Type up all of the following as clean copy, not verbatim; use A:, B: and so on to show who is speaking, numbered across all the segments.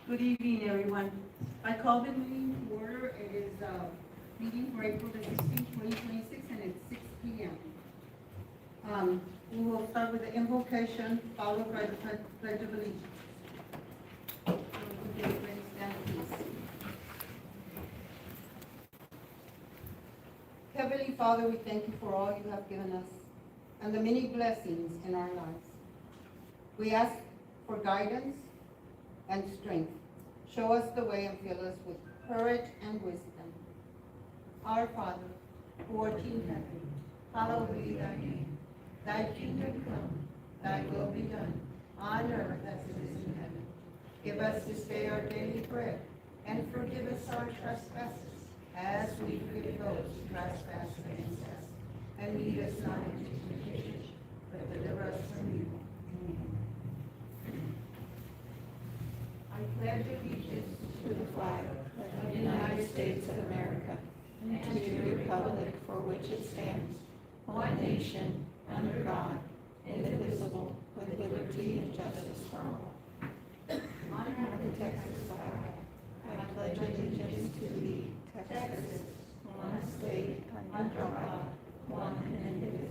A: Good evening, everyone. I call the meeting to order. It is meeting for April the 16th, 2026, and it's 6 p.m. We will start with the invocation, followed by the Pledge of Allegiance. Okay, please stand, please. Heavenly Father, we thank you for all you have given us and the many blessings in our lives. We ask for guidance and strength. Show us the way and fill us with courage and wisdom. Our Father, who art in heaven, hallowed be thy name. Thy kingdom come, thy will be done, on earth as it is in heaven. Give us this day our daily bread, and forgive us our trespasses, as we forgive those who trespass against us. And lead us not into temptation, but deliver us from evil. I pledge allegiance to the flag of the United States of America and to the republic for which it stands, one nation, under God, indivisible, with liberty and justice for all. Honor the Texas flag. I pledge allegiance to thee, Texas, one state, under God, one and indivisible.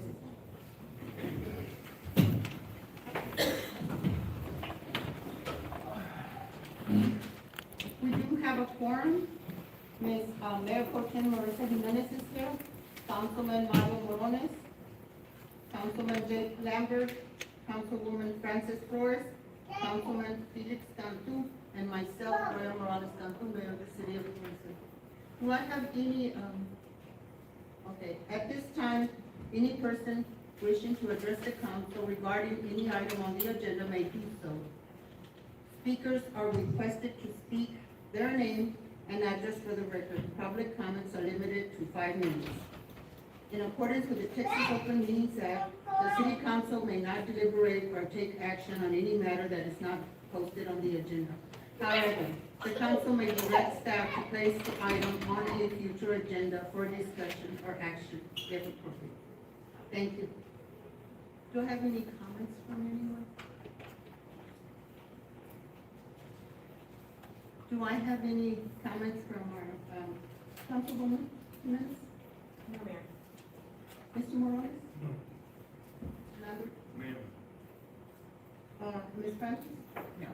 A: We do have a quorum. Ms. Mayor Pro Tem Marissa Jimenez is here, Councilman Mario Morones, Councilman Jake Lambert, Councilwoman Frances Flores, Councilman Felix Cantu, and myself, Mayor Morales Cantu, Mayor of the City of Floresville. Do I have any, okay, at this time, any person wishing to address the council regarding any item on the agenda may do so. Speakers are requested to speak their name and address for the record. Public comments are limited to 5 minutes. In accordance with the Texas Open Meetings Act, the City Council may not deliberate or take action on any matter that is not posted on the agenda. However, the council may direct staff to place the item on a future agenda for discussion or action if appropriate. Thank you. Do I have any comments from anyone? Do I have any comments from our Councilwoman Jimenez?
B: No, Mayor.
A: Mr. Morales?
C: No.
A: Lambert?
C: Ma'am.
A: Ms. Francis?
B: No.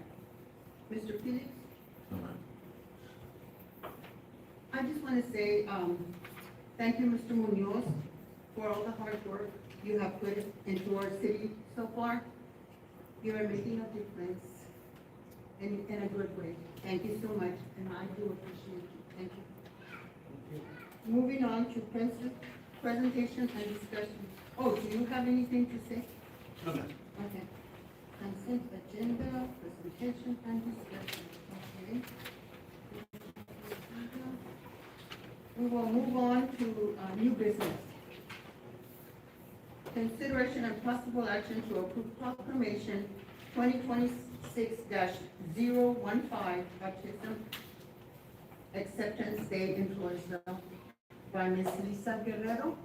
A: Mr. Felix?
C: No, ma'am.
A: I just want to say, thank you, Mr. Munoz, for all the hard work you have put into our city so far. You are making a difference in a good way. Thank you so much, and I do appreciate you. Thank you. Moving on to presentation and discussion. Oh, do you have anything to say?
C: No, ma'am.
A: Okay. Consent agenda, presentation and discussion. Okay. We will move on to new business. Consideration and possible action to approve proclamation 2026-015 Autism Acceptance Day in Floresville by Ms. Lisa Guerrero.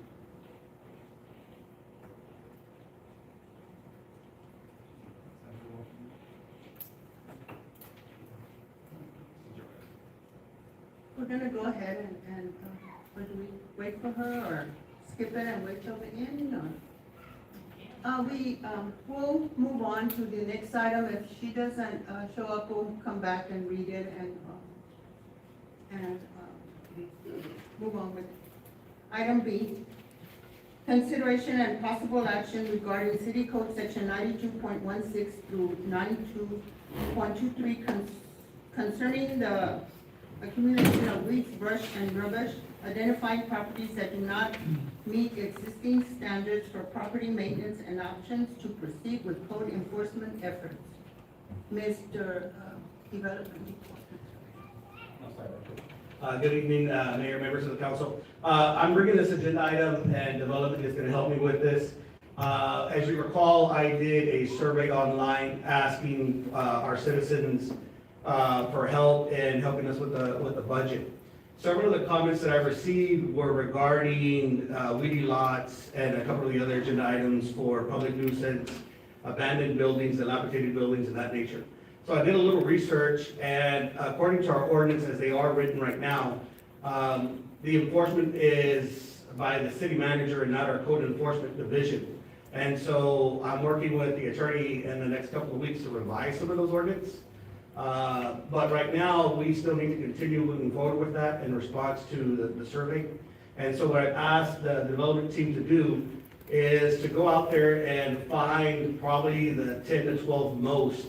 A: We're gonna go ahead and or do we wait for her or skip it and wait till the end? No. We'll move on to the next item. If she doesn't show up, we'll come back and read it and move on with it. Item B, consideration and possible action regarding City Code Section 92.16 through 92.23 concerning the accumulation of weeds, brush, and rubbish, identifying properties that do not meet existing standards for property maintenance and options to proceed with code enforcement efforts. Mr. Development.
D: Good evening, Mayor, members of the council. I'm bringing this agenda item, and development is going to help me with this. As you recall, I did a survey online asking our citizens for help in helping us with the budget. Several of the comments that I received were regarding weedy lots and a couple of the other agenda items for public nuisance, abandoned buildings, dilapidated buildings of that nature. So I did a little research, and according to our ordinance as they are written right now, the enforcement is by the city manager and not our code enforcement division. And so I'm working with the attorney in the next couple of weeks to revise some of those ordinance. But right now, we still need to continue moving forward with that in response to the survey. And so what I've asked the development team to do is to go out there and find probably the 10 to 12 most,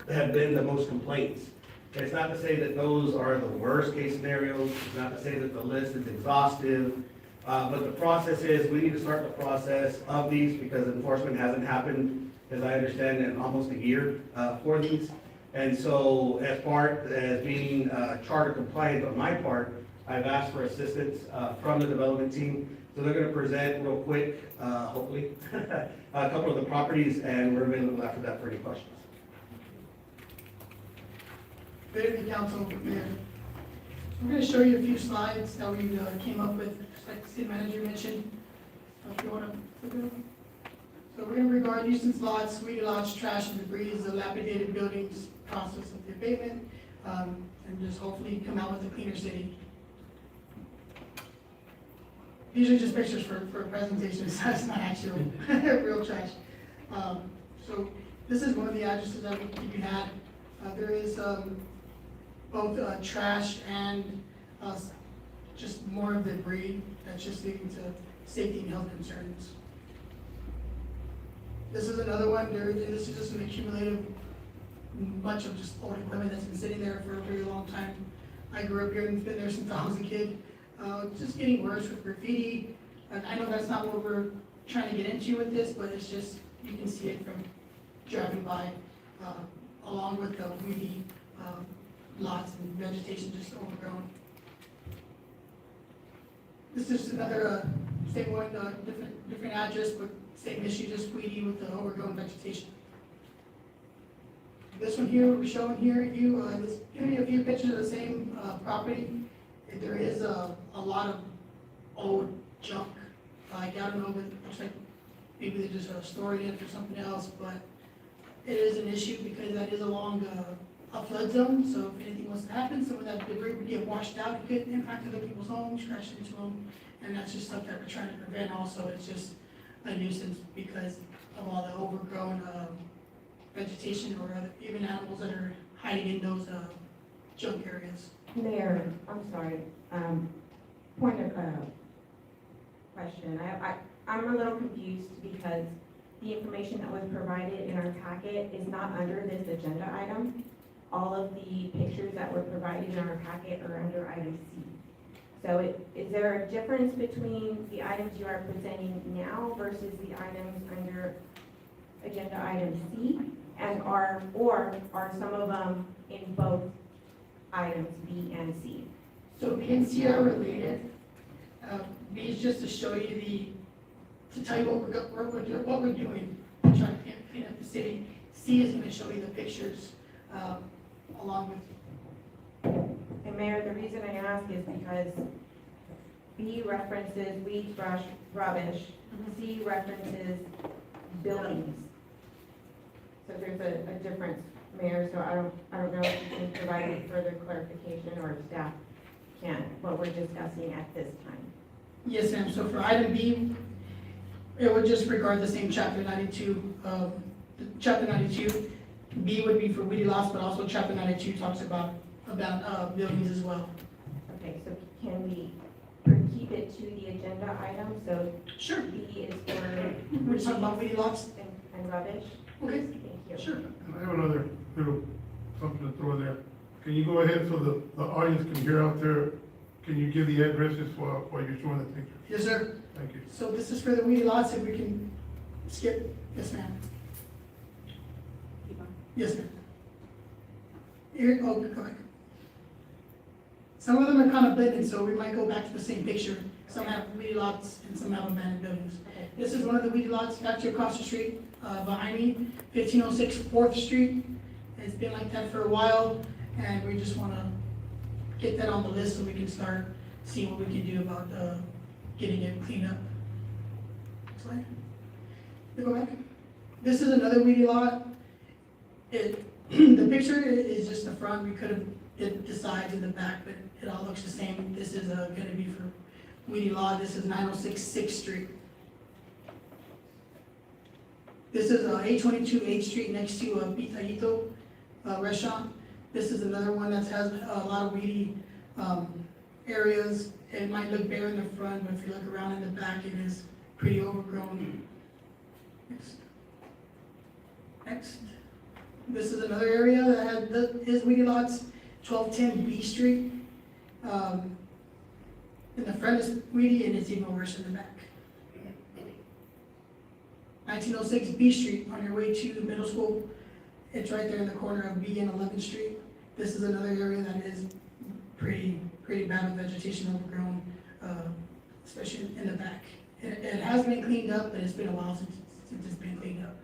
D: have been the most complaints. It's not to say that those are the worst case scenarios, it's not to say that the list is exhaustive, but the process is, we need to start the process of these because enforcement hasn't happened, as I understand, in almost a year for these. And so as part, as being charter compliant on my part, I've asked for assistance from the development team. So they're gonna present real quick, hopefully, a couple of the properties, and we're available after that for any questions.
B: Good evening, Council, Mayor. I'm going to show you a few slides that we came up with, just like the city manager mentioned. If you want to look at them. So we're going to regard nuisance lots, weedy lots, trash and debris, dilapidated buildings, process of the abatement, and just hopefully come out with a cleaner city. These are just pictures for presentations, that's not actual real trash. So this is one of the addresses that you can add. There is both trash and just more of the debris that's just leading to safety and health concerns. This is another one. This is just an accumulative bunch of just old equipment that's been sitting there for a very long time. I grew up here and been there since I was a kid. It's just getting worse with graffiti. I know that's not what we're trying to get into with this, but it's just, you can see it from driving by, along with the weedy lots and vegetation just overgrown. This is another same one, different address, but same issue, just weedy with the overgrown vegetation. This one here, we're showing here, this giving you a few pictures of the same property. There is a lot of old junk. Like, I don't know, it looks like maybe they just stored it for something else, but it is an issue because that is along a flood zone. So if anything was to happen, some of that debris would get washed out. It could impact other people's homes, crash into them, and that's just stuff that we're trying to prevent. Also, it's just a nuisance because of all the overgrown vegetation or even animals that are hiding in those junk areas.
C: Mayor, I'm sorry, point of question. I'm a little confused because the information that was provided in our packet is not under this agenda item. All of the pictures that were provided in our packet are under item C. So is there a difference between the items you are presenting now versus the items under agenda item C? And are some of them in both items B and C?
B: So B and C are related. B is just to show you to tell you what we're doing, trying to clean up the city. C is going to show you the pictures along with.
C: And Mayor, the reason I ask is because B references weeds, brush, rubbish. C references buildings. So there's a difference, Mayor, so I don't know if you can provide any further clarification or staff can, what we're discussing at this time.
B: Yes, ma'am. So for item B, it would just regard the same chapter 92. Chapter 92, B would be for weedy lots, but also chapter 92 talks about buildings as well.
C: Okay, so can we keep it to the agenda item? So
B: Sure.
C: B is for
B: We're talking about weedy lots.
C: and rubbish?
B: Okay.
C: Thank you.
B: Sure.
E: And I have another little something to throw there. Can you go ahead so the audience can hear out there? Can you give the addresses while you're showing the pictures?
B: Yes, sir.
E: Thank you.
B: So this is for the weedy lots, if we can skip. Yes, ma'am. Yes, ma'am. Here, go back. Some of them are kind of blended, so we might go back to the same picture. Some have weedy lots and some have abandoned buildings.
C: Okay.
B: This is one of the weedy lots, actually across the street, behind me, 1506 4th Street. It's been like that for a while, and we just want to get that on the list so we can start seeing what we can do about getting it cleaned up. Slide. Go back. This is another weedy lot. The picture is just the front, we could have did the sides and the back, but it all looks the same. This is gonna be for Weedy Law, this is 906 6th Street. This is 822 8th Street next to Pitayito restaurant. This is another one that has a lot of weedy areas. It might look bare in the front, but if you look around in the back, it is pretty overgrown. Next. This is another area that is weedy lots, 1210 B Street. In the front is weedy and it's even worse in the back. 1906 B Street on your way to middle school. It's right there in the corner of B and 11th Street. This is another area that is pretty bad with vegetation overgrown, especially in the back. It has been cleaned up, but it's been a while since it's been cleaned up.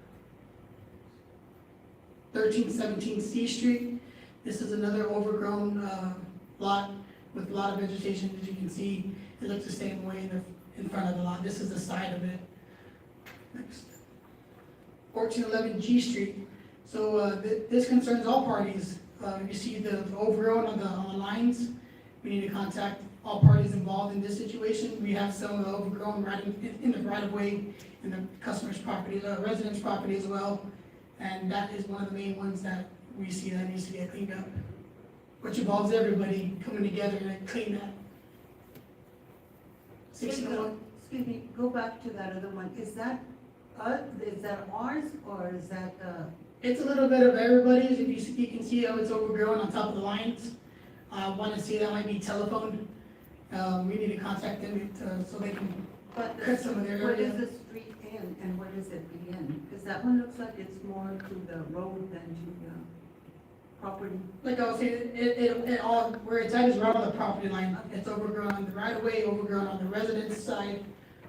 B: 1317 C Street. This is another overgrown lot with a lot of vegetation. As you can see, it looks the same way in front of the lot. This is the side of it. Next. 1411 G Street. So this concerns all parties. You see the overgrown on the lines. We need to contact all parties involved in this situation. We have some of the overgrown right in the right of way in the customer's property, the resident's property as well. And that is one of the main ones that we see that needs to get cleaned up, which involves everybody coming together to clean that. 1601.
F: Excuse me, go back to that other one. Is that ours or is that,
B: It's a little bit of everybody's. If you can see how it's overgrown on top of the lines. Want to see that might be telephone. We need to contact them so they can
F: but
B: cut some of their
F: where
B: area.
F: does the street end and where does it begin? Because that one looks like it's more to the road than to the property.
B: Like I was saying, it all, where it's at is right on the property line. It's overgrown on the right of way, overgrown on the residence side.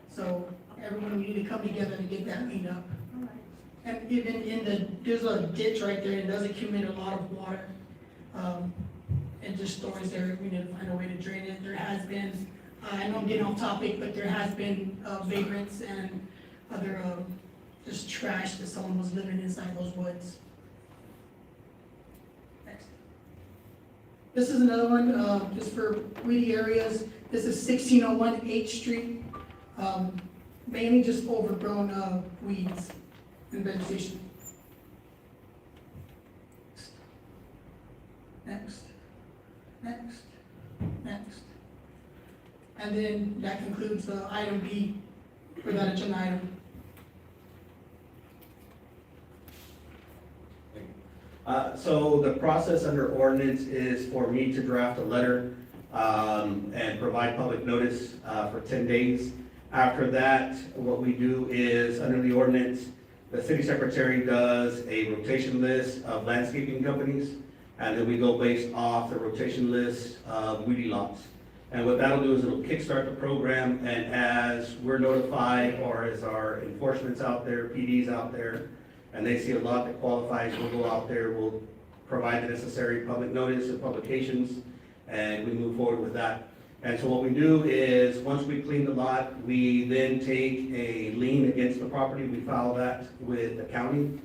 B: So everyone, we need to come together to get that cleaned up.
F: All right.
B: And even there's a ditch right there, it does accumulate a lot of water. It just stores there, we need to find a way to drain it. There has been, I know I'm getting off topic, but there has been vagrants and other, just trash that someone was living inside those woods. Next. This is another one, just for weedy areas. This is 1601 8th Street. Mainly just overgrown weeds and vegetation. Next, next, next. And then that concludes item B for that agenda item.
D: So the process under ordinance is for me to draft a letter and provide public notice for 10 days. After that, what we do is, under the ordinance, the city secretary does a rotation list of landscaping companies, and then we go based off the rotation list of weedy lots. And what that'll do is it'll kickstart the program, and as we're notified, or as our enforcement's out there, PD's out there, and they see a lot that qualifies, we'll go out there, we'll provide the necessary public notice and publications, and we move forward with that. And so what we do is, once we clean the lot, we then take a lien against the property, we file that with the county.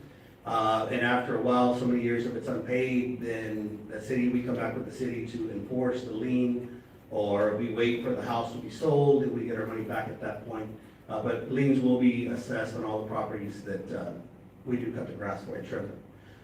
D: And after a while, so many years, if it's unpaid, then the city, we come back with the city to enforce the lien, or we wait for the house to be sold, and we get our money back at that point. But liens will be assessed on all the properties that we do cut the grass for and trim it.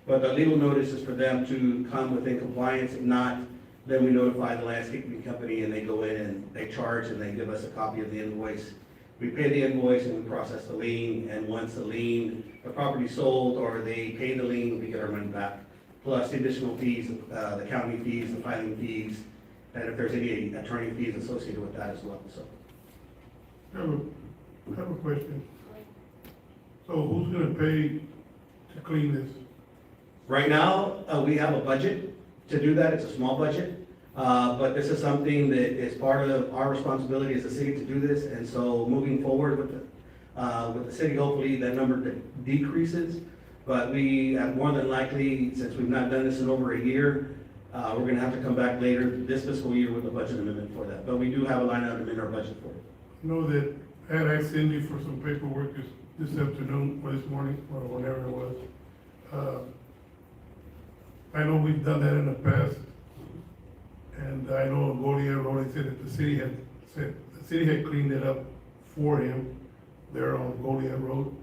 D: But the legal notice is for them to come within compliance. If not, then we notify the landscaping company, and they go in and they charge, and they give us a copy of the invoice. We pay the invoice and we process the lien, and once the property's sold or they pay the lien, we get our money back. Plus the additional fees, the county fees, the filing fees, and if there's any attorney fees associated with that as well, so.
E: I have a question. So who's gonna pay to clean this?
D: Right now, we have a budget to do that. It's a small budget. But this is something that is part of our responsibility as a city to do this. And so moving forward with the city, hopefully that number decreases. But we have more than likely, since we've not done this in over a year, we're gonna have to come back later this fiscal year with a budget amendment for that. But we do have a line item in our budget for it.
E: I know that I had asked Cindy for some paperwork this afternoon, or this morning, or whenever it was. I know we've done that in the past. And I know on Goliad Road, they said that the city had cleaned it up for him there on Goliad Road.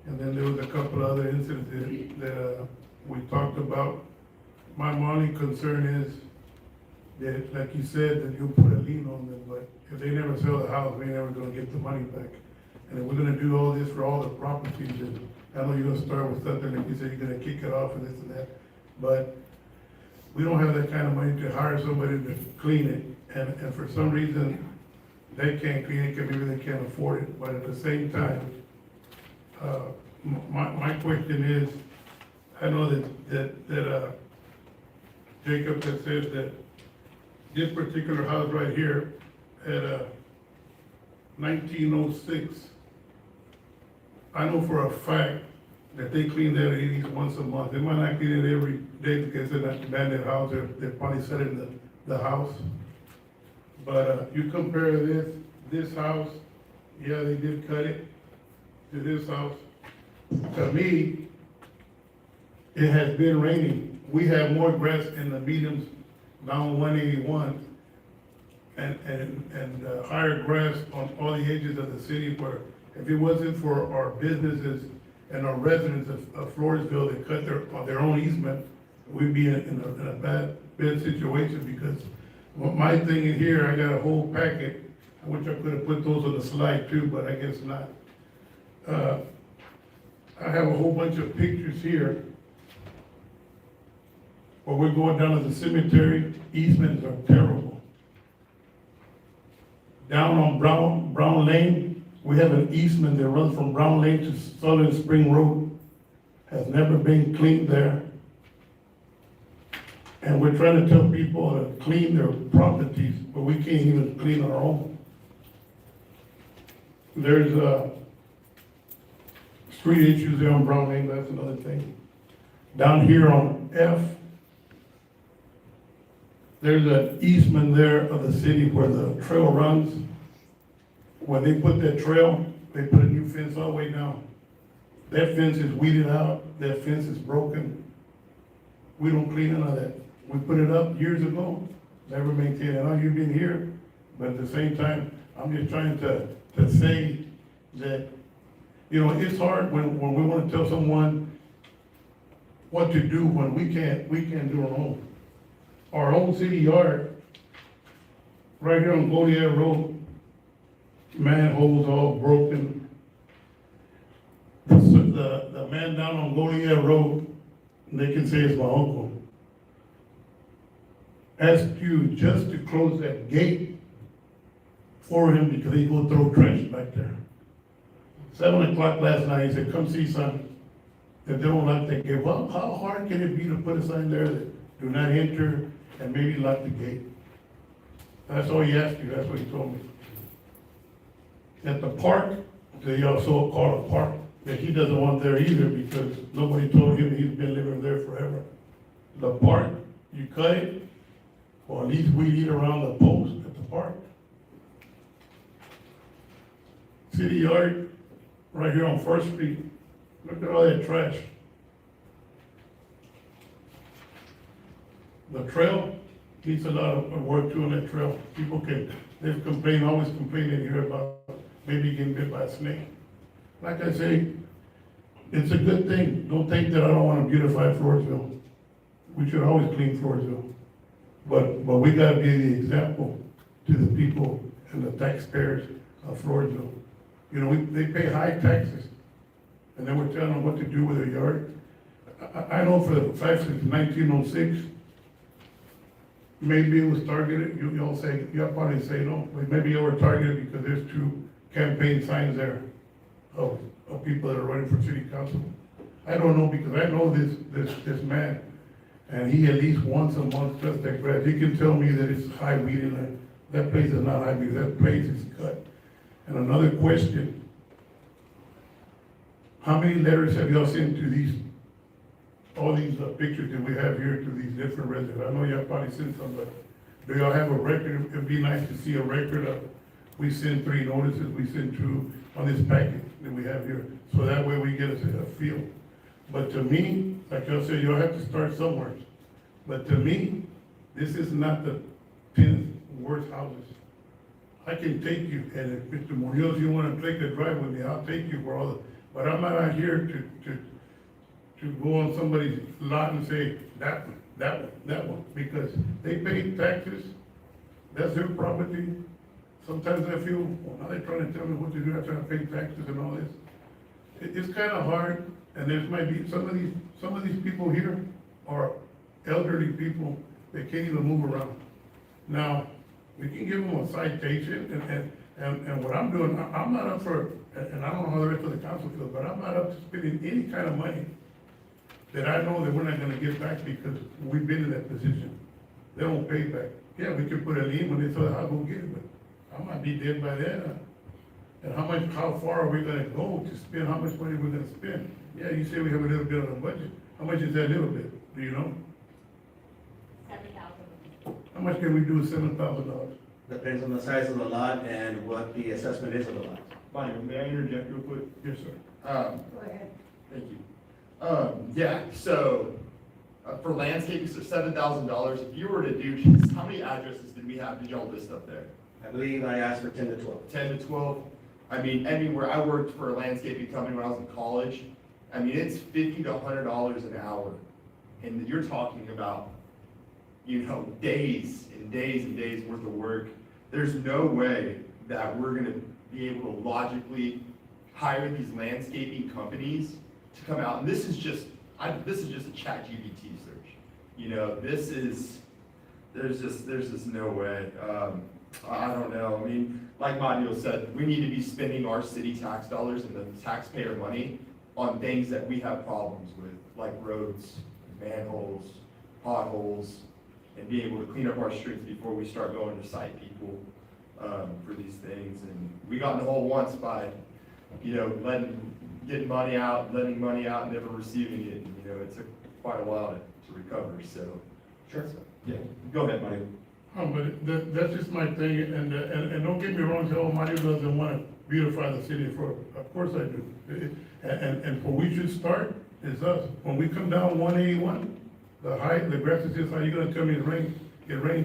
E: And then there was a couple other incidents that we talked about. My only concern is that, like you said, that you'll put a lien on them, but if they never sell the house, we ain't never gonna get the money back. And if we're gonna do all this for all the properties, and I know you're gonna start with something, like you said, you're gonna kick it off and this and that, but we don't have that kind of money to hire somebody to clean it, and for some reason, they can't clean it, because maybe they can't afford it, but at the same time, my question is, I know that Jacob had said that this particular house right here at 1906, I know for a fact that they clean that at least once a month. They might not clean it every day because they're not abandoned house, they're probably selling the house. But you compare this house, yeah, they did cut it, to this house. To me, it has been raining. We have more grass in the mediums down 181 and higher grass on all the edges of the city, where if it wasn't for our businesses and our residents of Floresville that cut their own easement, we'd be in a bad situation, because my thing in here, I got a whole packet. I wish I could have put those on the slide too, but I guess not. I have a whole bunch of pictures here where we're going down to the cemetery. Easements are terrible. Down on Brown Lane, we have an easement that runs from Brown Lane to Southern Spring Road. Has never been cleaned there. And we're trying to tell people to clean their properties, but we can't even clean our own. There's street issues there on Brown Lane, that's another thing. Down here on F, there's an easement there of the city where the trail runs. When they put that trail, they put a new fence all the way down. That fence is weeded out, that fence is broken. We don't clean none of that. We put it up years ago, never maintained it. I know you've been here, but at the same time, I'm just trying to say that, you know, it's hard when we want to tell someone what to do when we can't do our own. Our own city yard, right here on Goliad Road, manholes all broken. The man down on Goliad Road, they can say it's my uncle, asked you just to close that gate for him because he go throw trash back there. 7 o'clock last night, he said, come see son. If they don't like that gate, well, how hard can it be to put a sign there that do not enter and maybe lock the gate? That's all he asked you, that's what he told me. At the park, they also call a park, that he doesn't want there either because nobody told him he's been living there forever. The park, you cut it, or at least weed eat around the post at the park. City yard, right here on First Street, look at all that trash. The trail needs a lot of work too on that trail. They've complained, always complaining here about maybe getting bit by a snake. Like I say, it's a good thing. Don't think that I don't want to beautify Floresville. We should always clean Floresville. But we gotta be the example to the people and the taxpayers of Floresville. You know, they pay high taxes, and then we're telling them what to do with their yard. I know for the fact since 1906, maybe it was targeted. You'll probably say no, but maybe you were targeted because there's 2 campaign signs there of people that are running for city council. I don't know, because I know this man, and he at least once a month cuts that grass. He can tell me that it's high weed in there. That place is not high weed, that place is cut. And another question, how many letters have y'all sent to all these pictures that we have here to these different residents? I know y'all probably sent some, but do y'all have a record? It'd be nice to see a record of, we sent 3 notices, we sent 2 on this packet that we have here. So that way we get a feel. But to me, like y'all said, y'all have to start somewhere. But to me, this is not the 10th worst houses. I can take you, and if Mr. Munoz, you wanna take a drive with me, I'll take you for all the, but I'm not out here to go on somebody's lot and say, that one, because they pay taxes, that's their property. Sometimes I feel, well, now they're trying to tell me what to do, I'm trying to pay taxes and all this. It's kinda hard, and there might be, some of these people here are elderly people that can't even move around. Now, we can give them a citation, and what I'm doing, I'm not up for, and I don't know how the rest of the council feels, but I'm not up to spending any kind of money that I know that we're not gonna get back because we've been in that position. They don't pay back. Yeah, we can put a lien when they sell the house, we'll get it, but I might be dead by then. And how far are we gonna go to spend, how much money we're gonna spend? Yeah, you say we have a little bit on the budget. How much is that little bit? Do you know?
A: $7,000.
E: How much can we do with $7,000?
D: Depends on the size of the lot and what the assessment is of the lot.
G: Bonnie, may I interject real quick?
E: Yes, sir.
C: Go ahead.
G: Thank you. Yeah, so, for landscaping, so $7,000, if you were to do, how many addresses did we have, did y'all list up there?
D: I believe I asked for 10 to 12.
G: 10 to 12? I mean, where I worked for a landscaping company when I was in college, I mean, it's $50 to $100 an hour. And you're talking about, you know, days and days and days worth of work. There's no way that we're gonna be able to logically hire these landscaping companies to come out, and this is just a ChatGPT search. You know, there's just no way. I don't know, I mean, like Mario said, we need to be spending our city tax dollars and the taxpayer money on things that we have problems with, like roads, manholes, potholes, and being able to clean up our streets before we start going to cite people, for these things. And we got in the hole once by, you know, getting money out, lending money out, and never receiving it. And, you know, it took quite a while to recover, so.
D: Sure.
G: Yeah, go ahead, Mario.
E: But that's just my thing, and don't get me wrong, oh, Mario doesn't wanna beautify the city of course I do. And where we should start is us. When we come down 181, the grass is just high, you're gonna tell me it rained,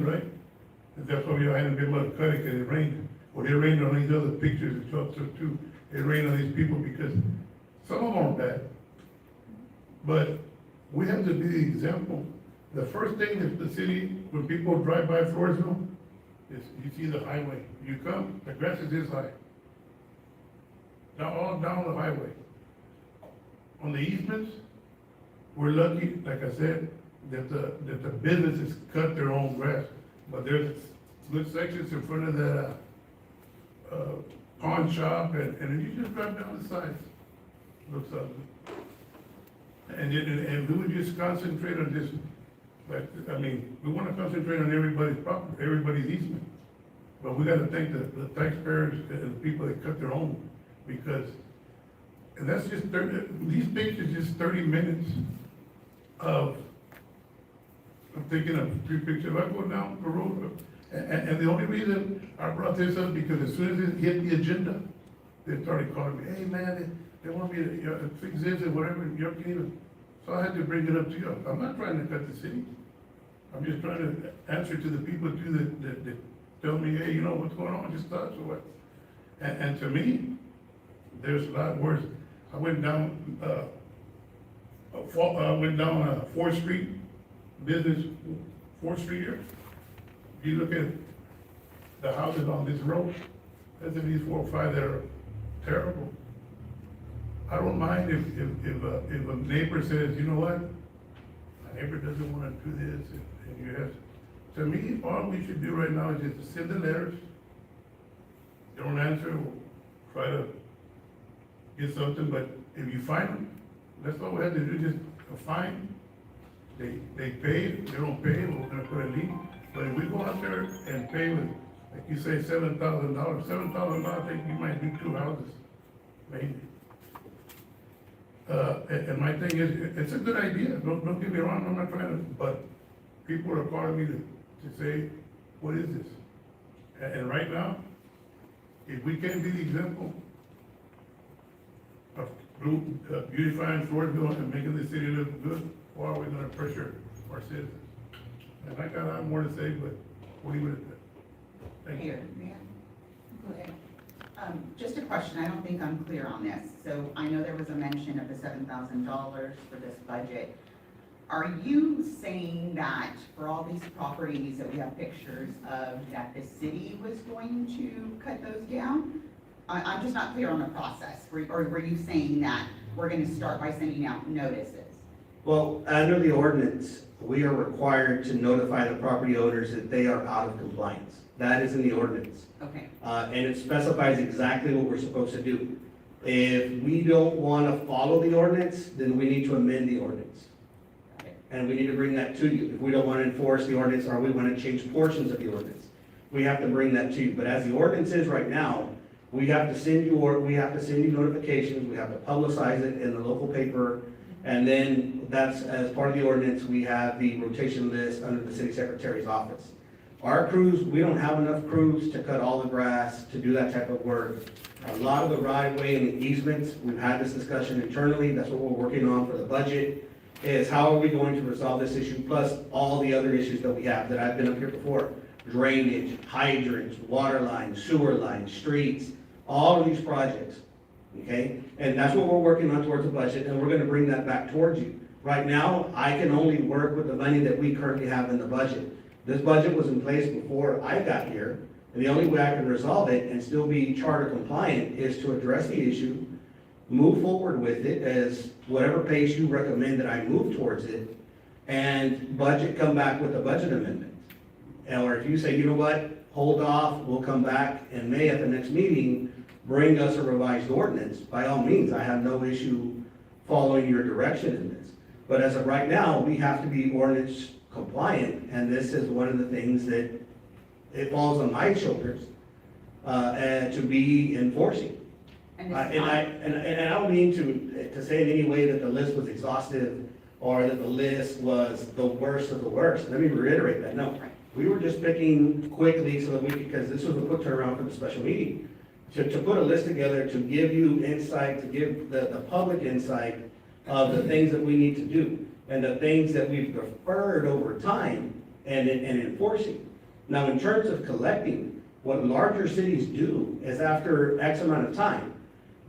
E: right? That's why we hadn't been able to cut it, cause it rained. Well, it rained on these other pictures that y'all took too. It rained on these people because some of them are bad. But we have to be the example. The first thing that the city, when people drive by Floresville, is you see the highway. You come, the grass is this high. Now all down the highway. On the easements, we're lucky, like I said, that the businesses cut their own grass. But there's good sections in front of that, pawn shop, and you just drive down the side, looks ugly. And we would just concentrate on this, like, I mean, we wanna concentrate on everybody's property, everybody's easement. But we gotta thank the taxpayers and the people that cut their own, because, and that's just these pictures just 30 minutes of, I'm thinking of 3 pictures, I go down the road, and the only reason I brought this up, because as soon as it hit the agenda, they started calling me, hey man, they want me to fix this and whatever, and you can't even, so I had to bring it up to you. I'm not trying to cut the city. I'm just trying to answer to the people too that tell me, hey, you know, what's going on, just thoughts or what? And to me, there's a lot worse. I went down, 4th Street, business, 4th Street here. If you look at the houses on this road, there's at least 4 or 5 that are terrible. I don't mind if a neighbor says, you know what, my neighbor doesn't wanna do this, and you have, to me, all we should do right now is just send the letters. They don't answer, we'll try to get something, but if you find them, that's all we have to do, just a fine. They pay, they don't pay, we're gonna put a lien. But if we go out there and pay with, like you say, $7,000, I think you might do 2 houses, maybe. And my thing is, it's a good idea, don't get me wrong, I'm not trying to, but people are calling me to say, what is this? And right now, if we can't be the example of beautifying Floresville and making the city look good, or are we gonna pressure our citizens? And I got a lot more to say, but we'll leave it at that. Thank you.
H: Mayor, go ahead. Just a question, I don't think I'm clear on this. So I know there was a mention of the $7,000 for this budget. Are you saying that for all these properties that we have pictures of, that the city was going to cut those down? I'm just not clear on the process. Or were you saying that we're gonna start by sending out notices?
D: Well, under the ordinance, we are required to notify the property owners that they are out of compliance. That is in the ordinance.
H: Okay,
D: And it specifies exactly what we're supposed to do. If we don't want to follow the ordinance, then we need to amend the ordinance.
H: got it.
D: And we need to bring that to you. If we don't want to enforce the ordinance, or we want to change portions of the ordinance, we have to bring that to you. But as the ordinance is right now, we have to send you notifications, we have to publicize it in the local paper, and then that's, as part of the ordinance, we have the rotation list under the city secretary's office. Our crews, we don't have enough crews to cut all the grass, to do that type of work. A lot of the right of way and the easements, we've had this discussion internally, that's what we're working on for the budget, is how are we going to resolve this issue, plus all the other issues that we have, that I've been up here before. Drainage, hydrants, water lines, sewer lines, streets, all of these projects, okay? And that's what we're working on towards the budget, and we're gonna bring that back towards you. Right now, I can only work with the money that we currently have in the budget. This budget was in place before I got here, and the only way I can resolve it and still be charter compliant is to address the issue, move forward with it as whatever pace you recommend that I move towards it, and come back with a budget amendment. Or if you say, you know what, hold off, we'll come back in May at the next meeting, bring us a revised ordinance, by all means, I have no issue following your direction in this. But as of right now, we have to be ordinance compliant, and this is one of the things that it falls on my shoulders, and to be enforcing.
H: And
D: And
H: it's
D: I don't mean to say in any way that the list was exhaustive, or that the list was the worst of the worst. Let me reiterate that, no. We were just picking quickly so that we could, because this was a quick turnaround for the special meeting, to put a list together, to give you insight, to give the public insight of the things that we need to do, and the things that we've deferred over time and enforcing. Now, in terms of collecting, what larger cities do is after X amount of time,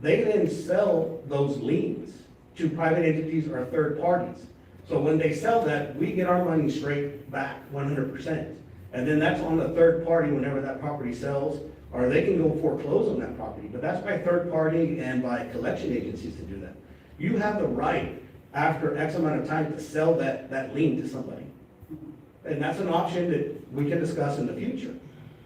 D: they then sell those liens to private entities or third parties. So when they sell that, we get our money straight back 100%. And then that's on the third party whenever that property sells, or they can go foreclose on that property. But that's by third party and by collection agencies to do that. You have the right, after X amount of time, to sell that lien to somebody. And that's an option that we can discuss in the future.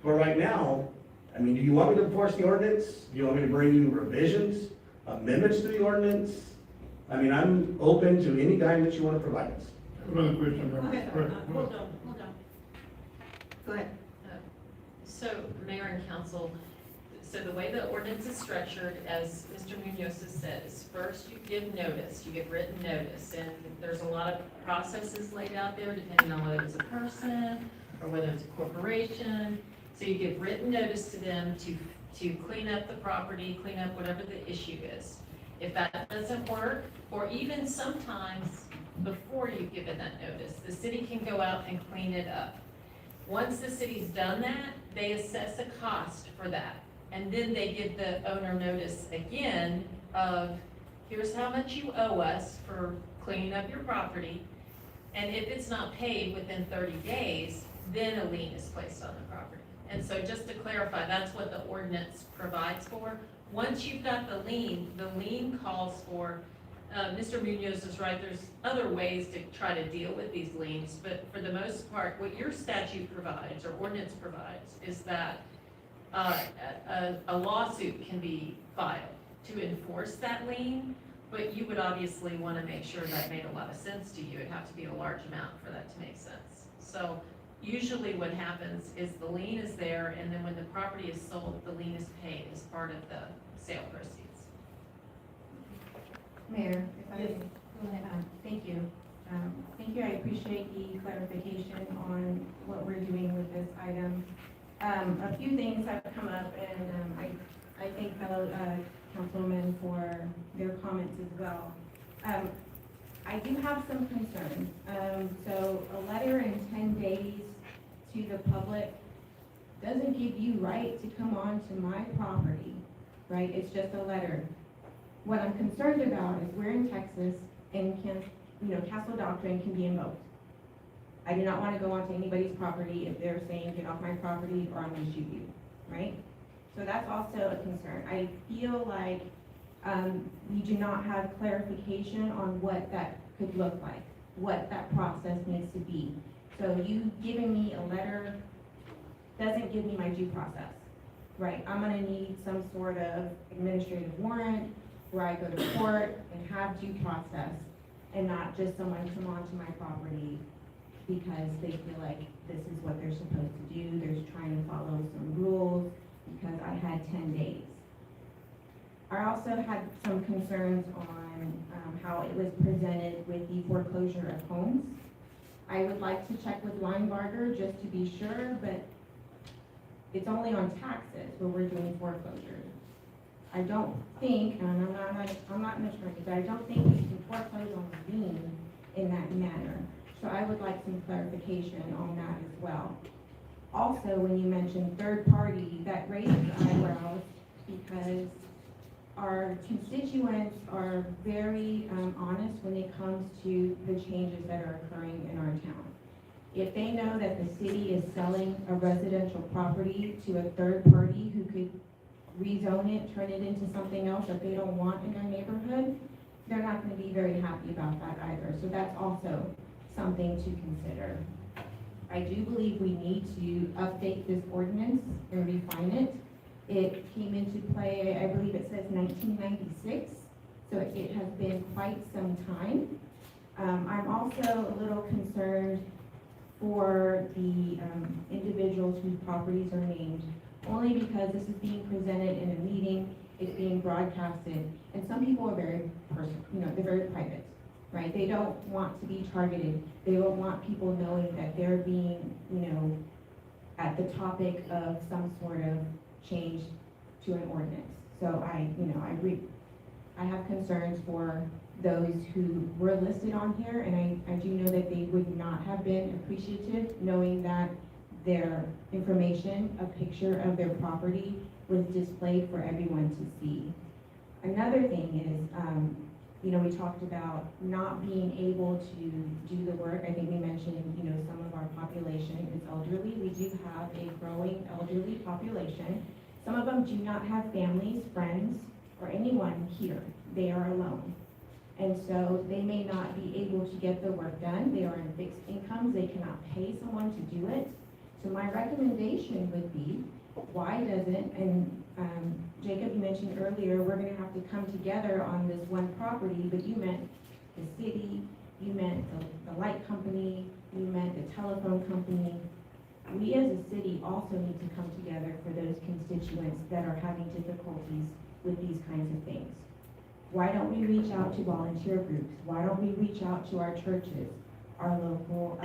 D: But right now, I mean, do you want me to enforce the ordinance? Do you want me to bring you revisions, amendments to the ordinance? I mean, I'm open to any guidance you want to provide us.
E: Another question,
F: Go
E: Mayor.
F: ahead.
E: Go ahead.
I: Hold on.
F: Go ahead.
I: So, Mayor and Council, so the way the ordinance is structured, as Mr. Munoz has said, is first you give notice, you give written notice, and there's a lot of processes laid out there depending on whether it's a person or whether it's a corporation. So you give written notice to them to clean up the property, clean up whatever the issue is. If that doesn't work, or even sometimes before you've given that notice, the city can go out and clean it up. Once the city's done that, they assess a cost for that. And then they give the owner notice again of, here's how much you owe us for cleaning up your property. And if it's not paid within 30 days, then a lien is placed on the property. And so just to clarify, that's what the ordinance provides for. Once you've got the lien calls for, Mr. Munoz is right, there's other ways to try to deal with these liens, but for the most part, what your statute provides, or ordinance provides, is that a lawsuit can be filed to enforce that lien, but you would obviously want to make sure that made a lot of sense to you. It'd have to be a large amount for that to make sense. So usually what happens is the lien is there, and then when the property is sold, the lien is paid as part of the sale proceeds.
C: Mayor, if I,
I: Yes.
C: thank you. Thank you, I appreciate the clarification on what we're doing with this item. A few things have come up, and I thank fellow councilmen for their comments as well. I do have some concerns. So a letter in 10 days to the public doesn't give you right to come on to my property, right? It's just a letter. What I'm concerned about is we're in Texas and Castle Doctrine can be invoked. I do not want to go onto anybody's property if they're saying, get off my property or I'm going to shoot you, right? So that's also a concern. I feel like we do not have clarification on what that could look like, what that process needs to be. So you giving me a letter doesn't give me my due process, right? I'm gonna need some sort of administrative warrant where I go to court and have due process and not just someone come onto my property because they feel like this is what they're supposed to do. They're trying to follow some rules because I had 10 days. I also had some concerns on how it was presented with the foreclosure of homes. I would like to check with Linebarger just to be sure, but it's only on taxes where we're doing foreclosures. I don't think, and I'm not an attorney, but I don't think you can foreclose on a lien in that manner. So I would like some clarification on that as well. Also, when you mentioned third party, that raises eyebrows because our constituents are very honest when it comes to the changes that are occurring in our town. If they know that the city is selling a residential property to a third party who could rezone it, turn it into something else that they don't want in their neighborhood, they're not going to be very happy about that either. So that's also something to consider. I do believe we need to update this ordinance and refine it. It came into play, I believe it says 1996, so it has been quite some time. I'm also a little concerned for the individuals whose properties are named, only because this is being presented in a meeting, it's being broadcasted, and some people are very personal, they're very private, right? They don't want to be targeted. They don't want people knowing that they're being, at the topic of some sort of change to an ordinance. So I have concerns for those who were listed on here, and I do know that they would not have been appreciative knowing that their information, a picture of their property, was displayed for everyone to see. Another thing is, we talked about not being able to do the work. I think we mentioned, some of our population is elderly. We do have a growing elderly population. Some of them do not have families, friends, or anyone here. They are alone. And so they may not be able to get the work done. They are in fixed incomes. They cannot pay someone to do it. So my recommendation would be, why doesn't, and Jacob, you mentioned earlier, we're gonna have to come together on this one property, but you meant the city, you meant the light company, you meant the telephone company. We as a city also need to come together for those constituents that are having difficulties with these kinds of things. Why don't we reach out to volunteer groups? Why don't we reach out to our churches, our local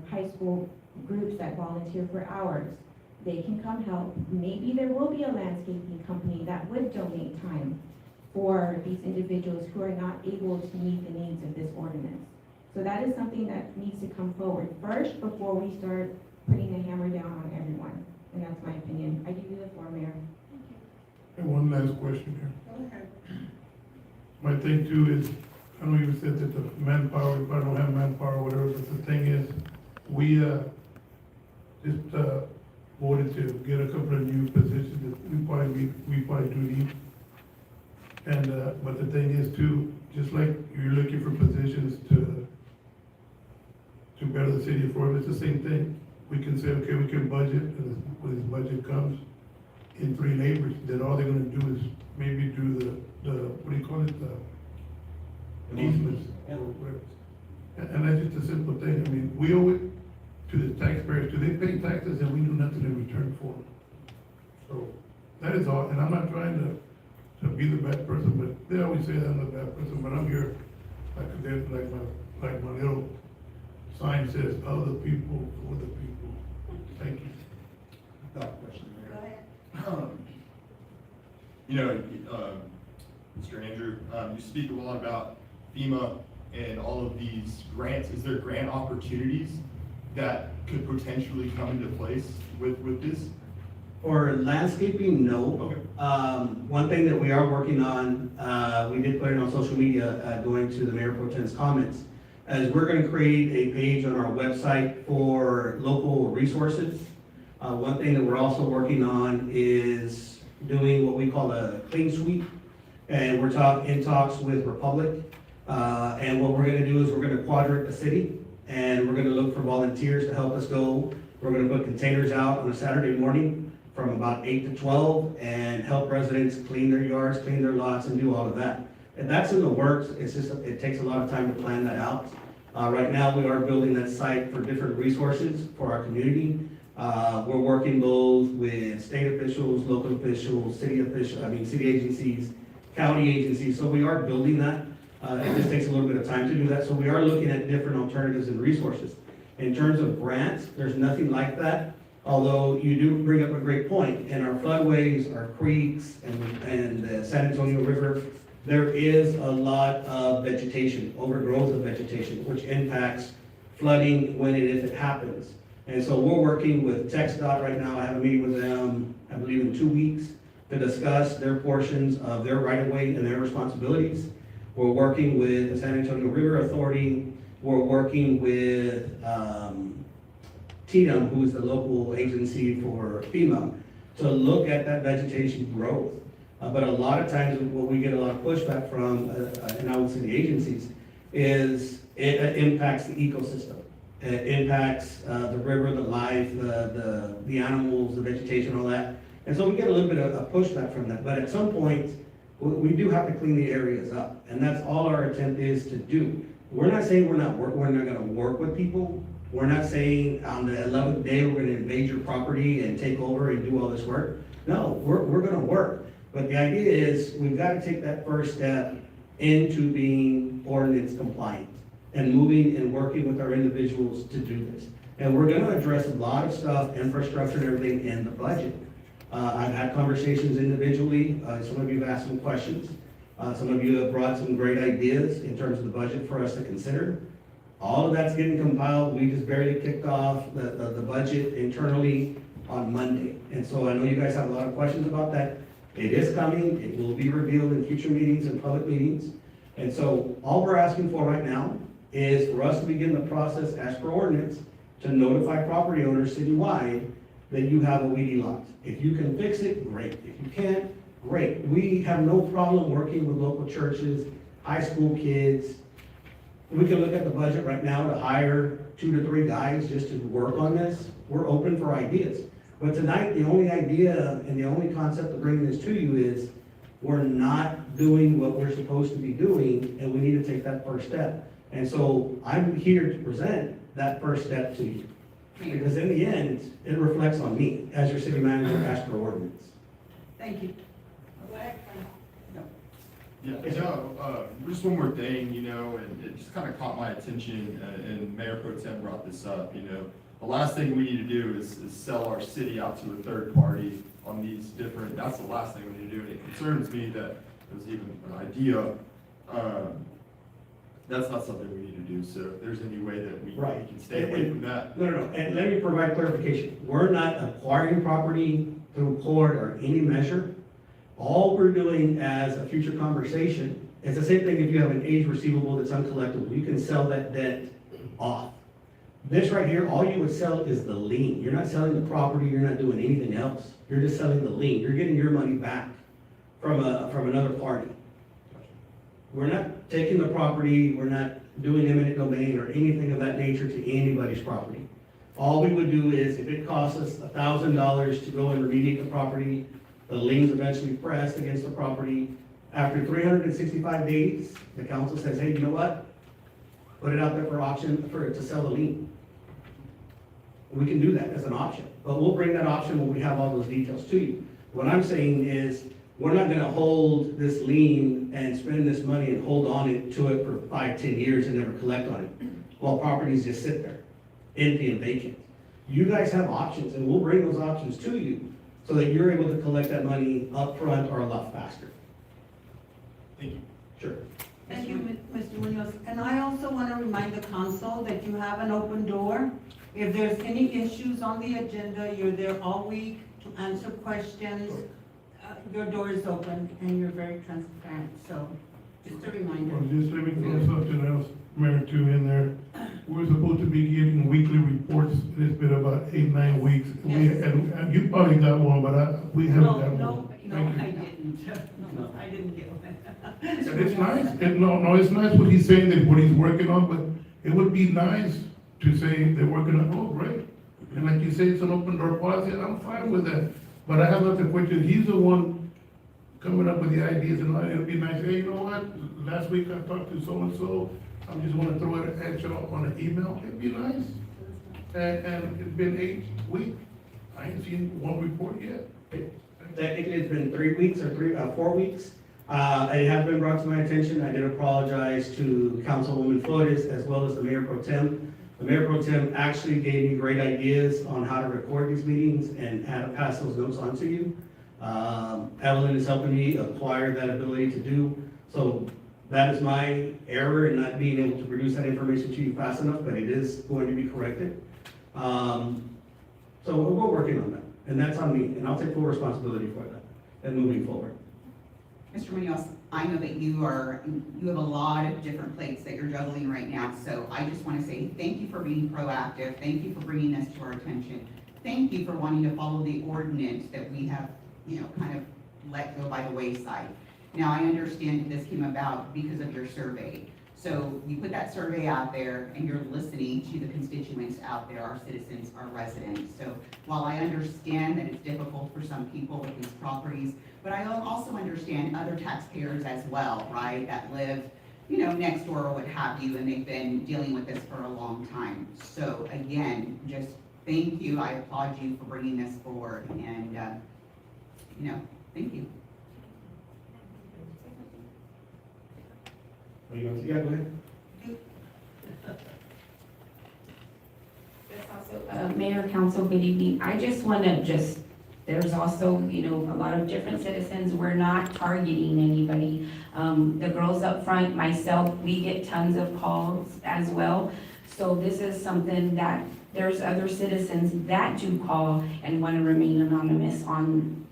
C: high school groups that volunteer for hours? They can come help. Maybe there will be a landscaping company that would donate time for these individuals who are not able to meet the needs of this ordinance. So that is something that needs to come forward first before we start putting the hammer down on everyone. And that's my opinion. I give you the floor, Mayor.
E: And one last question here.
A: Go ahead.
E: My thing too is, I know you said that the manpower, if I don't have manpower or whatever, but the thing is, we just voted to get a couple of new positions that we probably do need. And, but the thing is too, just like you're looking for positions to better the city of Floresville, it's the same thing. We can say, okay, we can budget, and when this budget comes, in 3 labors, then all they're gonna do is maybe do the what do you call it, the easements. And that's just a simple thing. I mean, we owe it to the taxpayers. Do they pay taxes and we do nothing in return for them? So that is all. And I'm not trying to be the bad person, but they always say that I'm the bad person. But I'm here like my little sign says, other people for the people. Thank you.
G: Got a question, Mayor.
F: Go ahead.
G: Mr. Andrew, you speak a lot about FEMA and all of these grants, is there grant opportunities that could potentially come into place with this?
D: For landscaping, no.
G: Okay.
D: One thing that we are working on, we did put it on social media, going to the Mayor Pro Tem's comments, is we're gonna create a page on our website for local resources. One thing that we're also working on is doing what we call a clean sweep, and we're in talks with Republic. And what we're gonna do is we're gonna quadrant the city, and we're gonna look for volunteers to help us go. We're gonna put containers out on a Saturday morning from about 8 to 12 and help residents clean their yards, clean their lots, and do all of that. And that's in the works. It's just, it takes a lot of time to plan that out. Right now, we are building that site for different resources for our community. We're working both with state officials, local officials, city agencies, county agencies, so we are building that. It just takes a little bit of time to do that, so we are looking at different alternatives and resources. In terms of grants, there's nothing like that, although you do bring up a great point. In our floodways, our creeks, and the San Antonio River, there is a lot of vegetation, overgrowth of vegetation, which impacts flooding when and if it happens. And so we're working with TxDOT right now. I have a meeting with them, I believe in 2 weeks, to discuss their portions of their right-of-way and their responsibilities. We're working with the San Antonio River Authority. We're working with TDM, who's the local agency for FEMA, to look at that vegetation growth. But a lot of times, what we get a lot of pushback from, and I would say the agencies, is it impacts the ecosystem. It impacts the river, the life, the animals, the vegetation, all that. And so we get a little bit of a pushback from that. But at some point, we do have to clean the areas up. And that's all our attempt is to do. We're not saying we're not gonna work with people. We're not saying on the 11th day, we're gonna invade your property and take over and do all this work. No, we're gonna work. But the idea is, we've gotta take that first step into being ordinance compliant and moving and working with our individuals to do this. And we're gonna address a lot of stuff, infrastructure and everything in the budget. I've had conversations individually, some of you have asked some questions. Some of you have brought some great ideas in terms of the budget for us to consider. All of that's getting compiled. We just barely kicked off the budget internally on Monday. And so I know you guys have a lot of questions about that. It is coming. It will be revealed in future meetings and public meetings. And so all we're asking for right now is for us to begin the process as per ordinance to notify property owners citywide that you have a weedy lot. If you can fix it, great. If you can't, great. We have no problem working with local churches, high school kids. We can look at the budget right now to hire 2 to 3 guys just to work on this. We're open for ideas. But tonight, the only idea and the only concept of bringing this to you is we're not doing what we're supposed to be doing, and we need to take that first step. And so I'm here to present that first step to you. Because in the end, it reflects on me as your city manager, as per ordinance.
F: Thank you.
G: Just one more thing, and it just kind of caught my attention, and Mayor Pro Tem brought this up, the last thing we need to do is sell our city out to a third party on these different, that's the last thing we need to do, and it concerns me that there's even an idea, that's not something we need to do, so if there's any way that we
D: Right.
G: can stay away from that.
D: No, and let me provide clarification. We're not acquiring property through court or any measure. All we're doing as a future conversation, it's the same thing if you have an age receivable that's uncollectible, you can sell that debt off. This right here, all you would sell is the lien. You're not selling the property, you're not doing anything else. You're just selling the lien. You're getting your money back from another party. We're not taking the property, we're not doing eminent domain or anything of that nature to anybody's property. All we would do is, if it costs us $1,000 to go and remediate the property, the lien's eventually pressed against the property. After 365 days, the council says, hey, you know what? Put it out there for auction to sell the lien. We can do that as an option, but we'll bring that option when we have all those details to you. What I'm saying is, we're not gonna hold this lien and spend this money and hold on to it for 5, 10 years and never collect on it, while properties just sit there, empty and vacant. You guys have options, and we'll bring those options to you, so that you're able to collect that money up front or a lot faster.
G: Thank you.
D: Sure.
J: Thank you, Mr. Munoz. And I also want to remind the council that you have an open door. If there's any issues on the agenda, you're there all week to answer questions. Your door is open and you're very transparent, so just a reminder.
E: Well, just let me throw something else, Mayor, too, in there. We're supposed to be getting weekly reports. It's been about 8-9 weeks.
J: Yes.
E: And you probably got one, but we haven't got one.
J: No,
E: Thank you.
J: I didn't. No, I didn't get one.
E: And it's nice, it's nice what he's saying, that what he's working on, but it would be nice to say they're working on, oh, great. And like you say, it's an open door policy, and I'm fine with that. But I have nothing question, he's the one coming up with the ideas, and it'd be nice, hey, you know what? Last week I talked to so-and-so, I just wanna throw it at you on an email, it'd be nice. And it's been 8 weeks, I ain't seen one report yet.
D: Technically, it's been 3 weeks or 4 weeks. It has been brought to my attention. I did apologize to Councilwoman Flores as well as the Mayor Pro Tem. The Mayor Pro Tem actually gave me great ideas on how to record these meetings and how to pass those notes on to you. Evelyn is helping me acquire that ability to do. So that is my error in not being able to produce that information to you fast enough, but it is going to be corrected. So we're working on that, and that's on me, and I'll take full responsibility for that and moving forward.
H: Mr. Munoz, I know that you have a lot of different plates that you're juggling right now, so I just want to say thank you for being proactive, thank you for bringing this to our attention. Thank you for wanting to follow the ordinance that we have, kind of let go by the wayside. Now, I understand that this came about because of your survey. So you put that survey out there and you're listening to the constituents out there, our citizens, our residents. So while I understand that it's difficult for some people with these properties, but I also understand other taxpayers as well, right, that live, next door or what have you, and they've been dealing with this for a long time. So again, just thank you. I applaud you for bringing this forward, and, thank you.
D: Yeah, go ahead.
K: Mayor, Council, good evening. I just want to there's also, a lot of different citizens. We're not targeting anybody. The girls up front, myself, we get tons of calls as well. So this is something that there's other citizens that do call and want to remain anonymous on,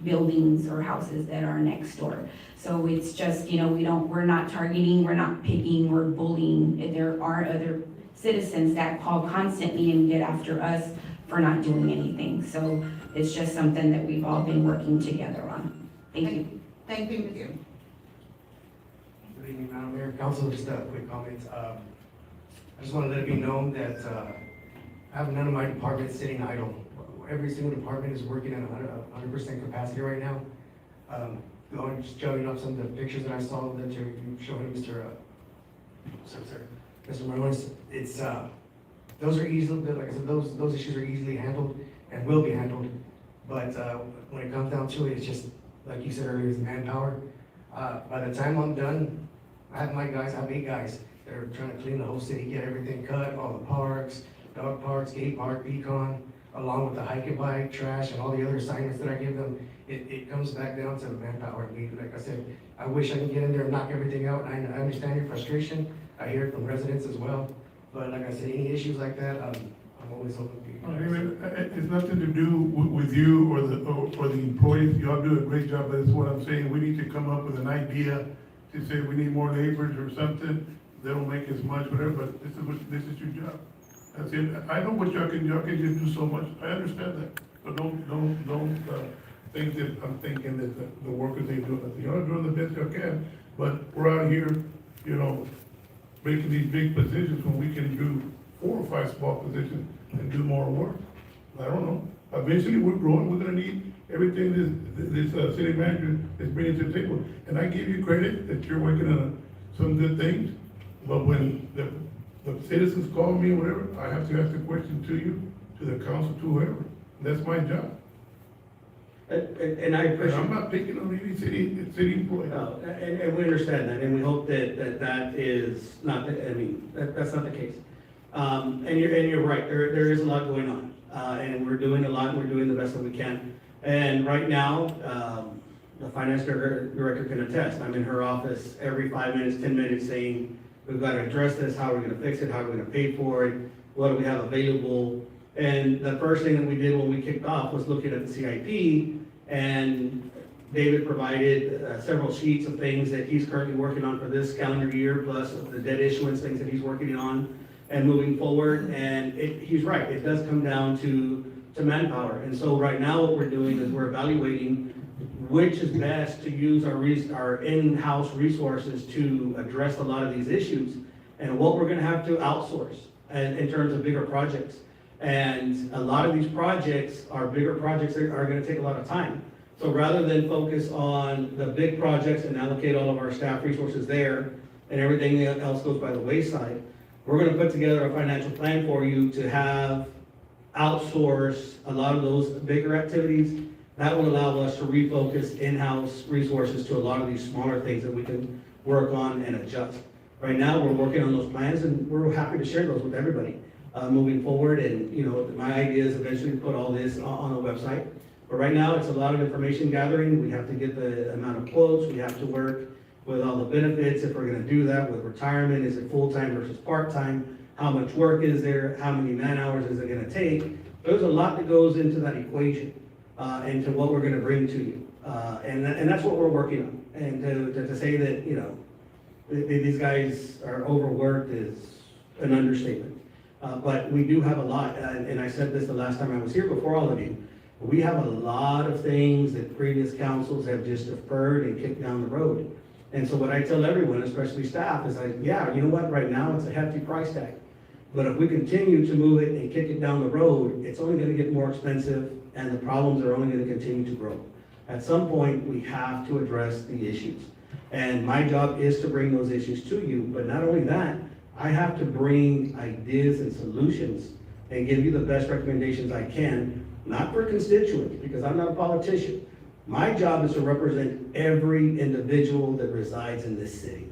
K: buildings or houses that are next door. So it's just, we're not targeting, we're not picking, we're bullying. There are other citizens that call constantly and get after us for not doing anything. So it's just something that we've all been working together on. Thank you.
H: Thank you.
L: Good evening, Madam Mayor, Council, just a quick comment. I just want to let it be known that I have none of my departments sitting idle. Every single department is working at 100% capacity right now. Just showing up some of the pictures that I saw that you're showing Mr. Marlones. It's those are easily, like I said, those issues are easily handled and will be handled. But when it comes down to it, it's just like you said earlier, it's manpower. By the time I'm done, I have 8 guys that are trying to clean the whole city, get everything cut, all the parks, dog parks, skate park, beacon, along with the hike and bike, trash, and all the other assignments that I give them. It comes back down to manpower need. Like I said, I wish I could get in there and knock everything out. I understand your frustration. I hear it from residents as well. But like I said, any issues like that, I'm always open to you.
E: It's nothing to do with you or the employees. Y'all do a great job, but it's what I'm saying. We need to come up with an idea to say we need more laborers or something. They don't make as much, whatever, but this is your job. That's it. I know what y'all can just do so much. I understand that. But don't think that I'm thinking that the workers ain't doing nothing. Y'all are doing the best y'all can, but we're out here, making these big positions when we can do 4 or 5 small positions and do more work. I don't know. Eventually, we're growing. We're gonna need everything this city manager is bringing to the table. And I give you credit that you're working on some good things, but when the citizens call me or whatever, I have to ask the question to you, to the council, to whoever. That's my job.
D: And I
E: And
D: appreciate.
E: I'm not picking on any city employee.
D: No, and we understand that, and we hope that is not, that's not the case. And you're right, there is a lot going on, and we're doing a lot, and we're doing the best that we can. And right now, the finance director can attest. I'm in her office every 5 minutes, 10 minutes saying, we've got to address this, how are we gonna fix it, how are we gonna pay for it, what do we have available? And the first thing that we did when we kicked off was looking at the CIP, and David provided several sheets of things that he's currently working on for this calendar year, plus the debt issuance things that he's working on and moving forward. And he's right, it does come down to manpower. And so right now what we're doing is we're evaluating which is best to use our in-house resources to address a lot of these issues, and what we're gonna have to outsource in terms of bigger projects. And a lot of these projects are bigger projects that are gonna take a lot of time. So rather than focus on the big projects and allocate all of our staff resources there, and everything else goes by the wayside, we're gonna put together a financial plan for you to have outsource a lot of those bigger activities. That will allow us to refocus in-house resources to a lot of these smaller things that we can work on and adjust. Right now, we're working on those plans, and we're happy to share those with everybody moving forward. And, you know, my idea is eventually to put all this on the website. But right now, it's a lot of information gathering. We have to get the amount of quotes. We have to work with all the benefits, if we're gonna do that, with retirement. Is it full-time versus part-time? How much work is there? How many man-hours is it gonna take? There's a lot that goes into that equation. And to what we're gonna bring to you. And that's what we're working on. And to say that, you know, these guys are overworked is an understatement. But we do have a lot, and I said this the last time I was here before all of you, we have a lot of things that previous councils have just deferred and kicked down the road. And so what I tell everyone, especially staff, is like, yeah, you know what, right now it's a hefty price tag. But if we continue to move it and kick it down the road, it's only gonna get more expensive, and the problems are only gonna continue to grow. At some point, we have to address the issues. And my job is to bring those issues to you, but not only that, I have to bring ideas and solutions and give you the best recommendations I can, not for constituents, because I'm not a politician. My job is to represent every individual that resides in this city.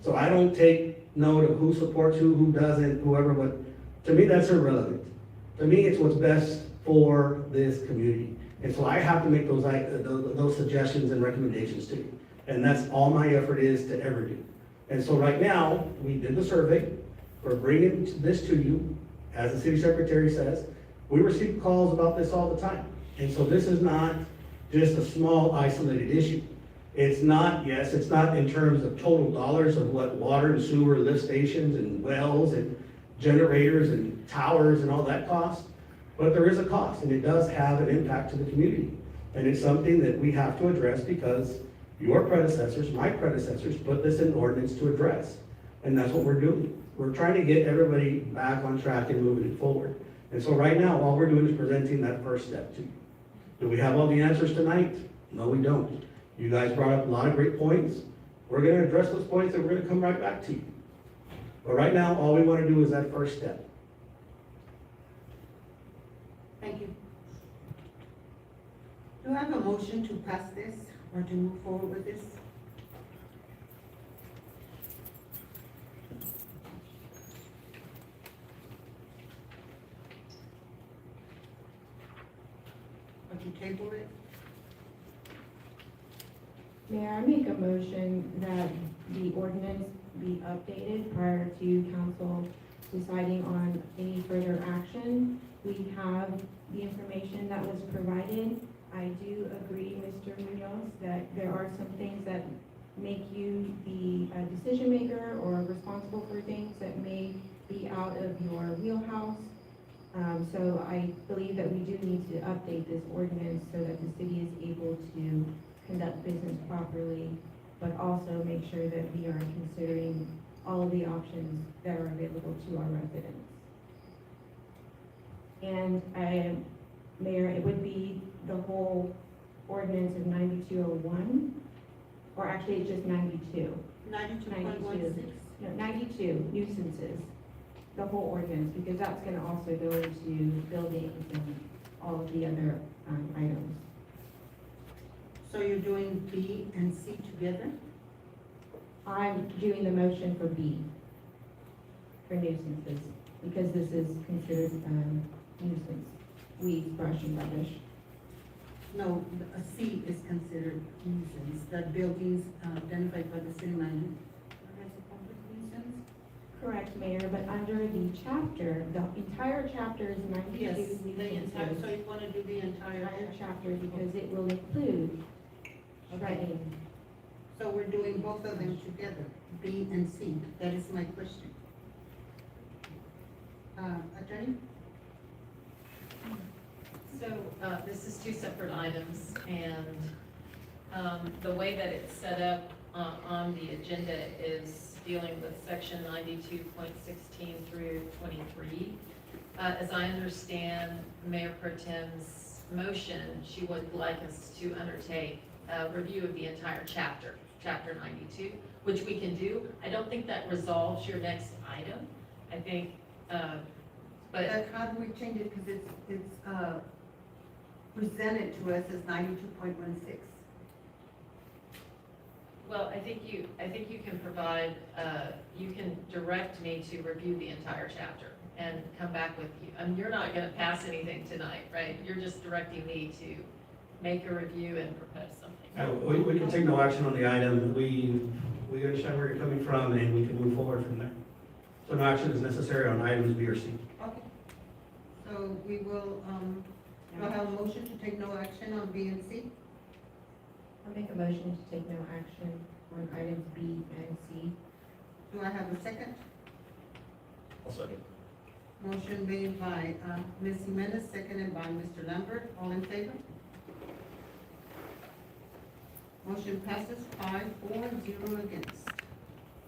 D: So I don't take note of who supports who doesn't, whoever, but to me, that's irrelevant. To me, it's what's best for this community. And so I have to make those suggestions and recommendations to you. And that's all my effort is to ever do. And so right now, we did the survey. We're bringing this to you. As the city secretary says, we receive calls about this all the time. And so this is not just a small isolated issue. It's not, yes, it's not in terms of total dollars of what water and sewer lift stations and wells and generators and towers and all that costs. But there is a cost, and it does have an impact to the community. And it's something that we have to address because your predecessors, my predecessors, put this in ordinance to address. And that's what we're doing. We're trying to get everybody back on track and moving it forward. And so right now, all we're doing is presenting that first step to you. Do we have all the answers tonight? No, we don't. You guys brought up a lot of great points. We're gonna address those points and we're gonna come right back to you. But right now, all we wanna do is that first step.
J: Thank you. Do I have a motion to pass this or to move forward with this? Or to table it?
C: Mayor, I make a motion that the ordinance be updated prior to council deciding on any further action. We have the information that was provided. I do agree, Mr. Munoz, that there are some things that make you the decision maker or responsible for things that may be out of your wheelhouse. So I believe that we do need to update this ordinance so that the city is able to conduct business properly, but also make sure that we are considering all of the options that are available to our residents. And Mayor, it would be the whole ordinance of 9201, or actually it's just 92.
J: 92.16.
C: No, 92 nuisances, the whole ordinance, because that's gonna also go into buildings and all of the other items.
J: So you're doing B and C together?
C: I'm doing the motion for B, for nuisances, because this is considered nuisance, weeds, brush, and rubbish.
J: No, a C is considered nuisance, that buildings identified by the city manager. As a public nuisance?
C: Correct, Mayor, but under the chapter, the entire chapter is 92
J: Yes,
C: nuisances.
J: the entire, so you wanna do the entire.
C: Entire chapter because it will include shredding.
J: So we're doing both of them together, B and C, that is my question. Attorney?
I: So, this is two separate items, and, the way that it's set up, on the agenda is dealing with section 92.16 through 23. As I understand Mayor Pro Tem's motion, she would like us to undertake a review of the entire chapter, chapter 92, which we can do. I don't think that resolves your next item. I think, but
F: How do we change it, because it's presented to us as 92.16.
I: well, I think you can provide, you can direct me to review the entire chapter and come back with you. You're not gonna pass anything tonight, right? You're just directing me to make a review and propose something.
D: We can take no action on the item. We understand where you're coming from, and we can move forward from there. So no action is necessary on items B or C.
J: Okay. So we will, do I have a motion to take no action on B and C?
C: I'll make a motion to take no action on items B and C.
J: Do I have a second?
G: I'll second.
J: Motion made by, Ms. Jimenez, seconded by Mr. Lambert, all in favor? Motion passes 5-4-0 against.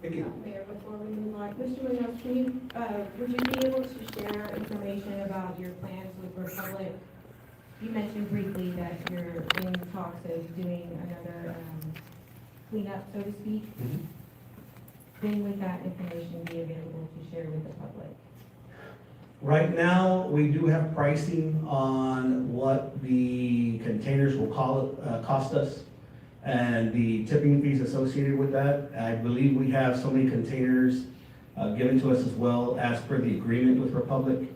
D: Thank you.
C: Mayor, before we move on, Mr. Munoz, can you, would you be able to share information about your plans with Republic? You mentioned briefly that you're in talks of doing another cleanup, so to speak. When would that information be available to share with the public?
D: Right now, we do have pricing on what the containers will cost us and the tipping fees associated with that. I believe we have so many containers given to us as well as per the agreement with Republic.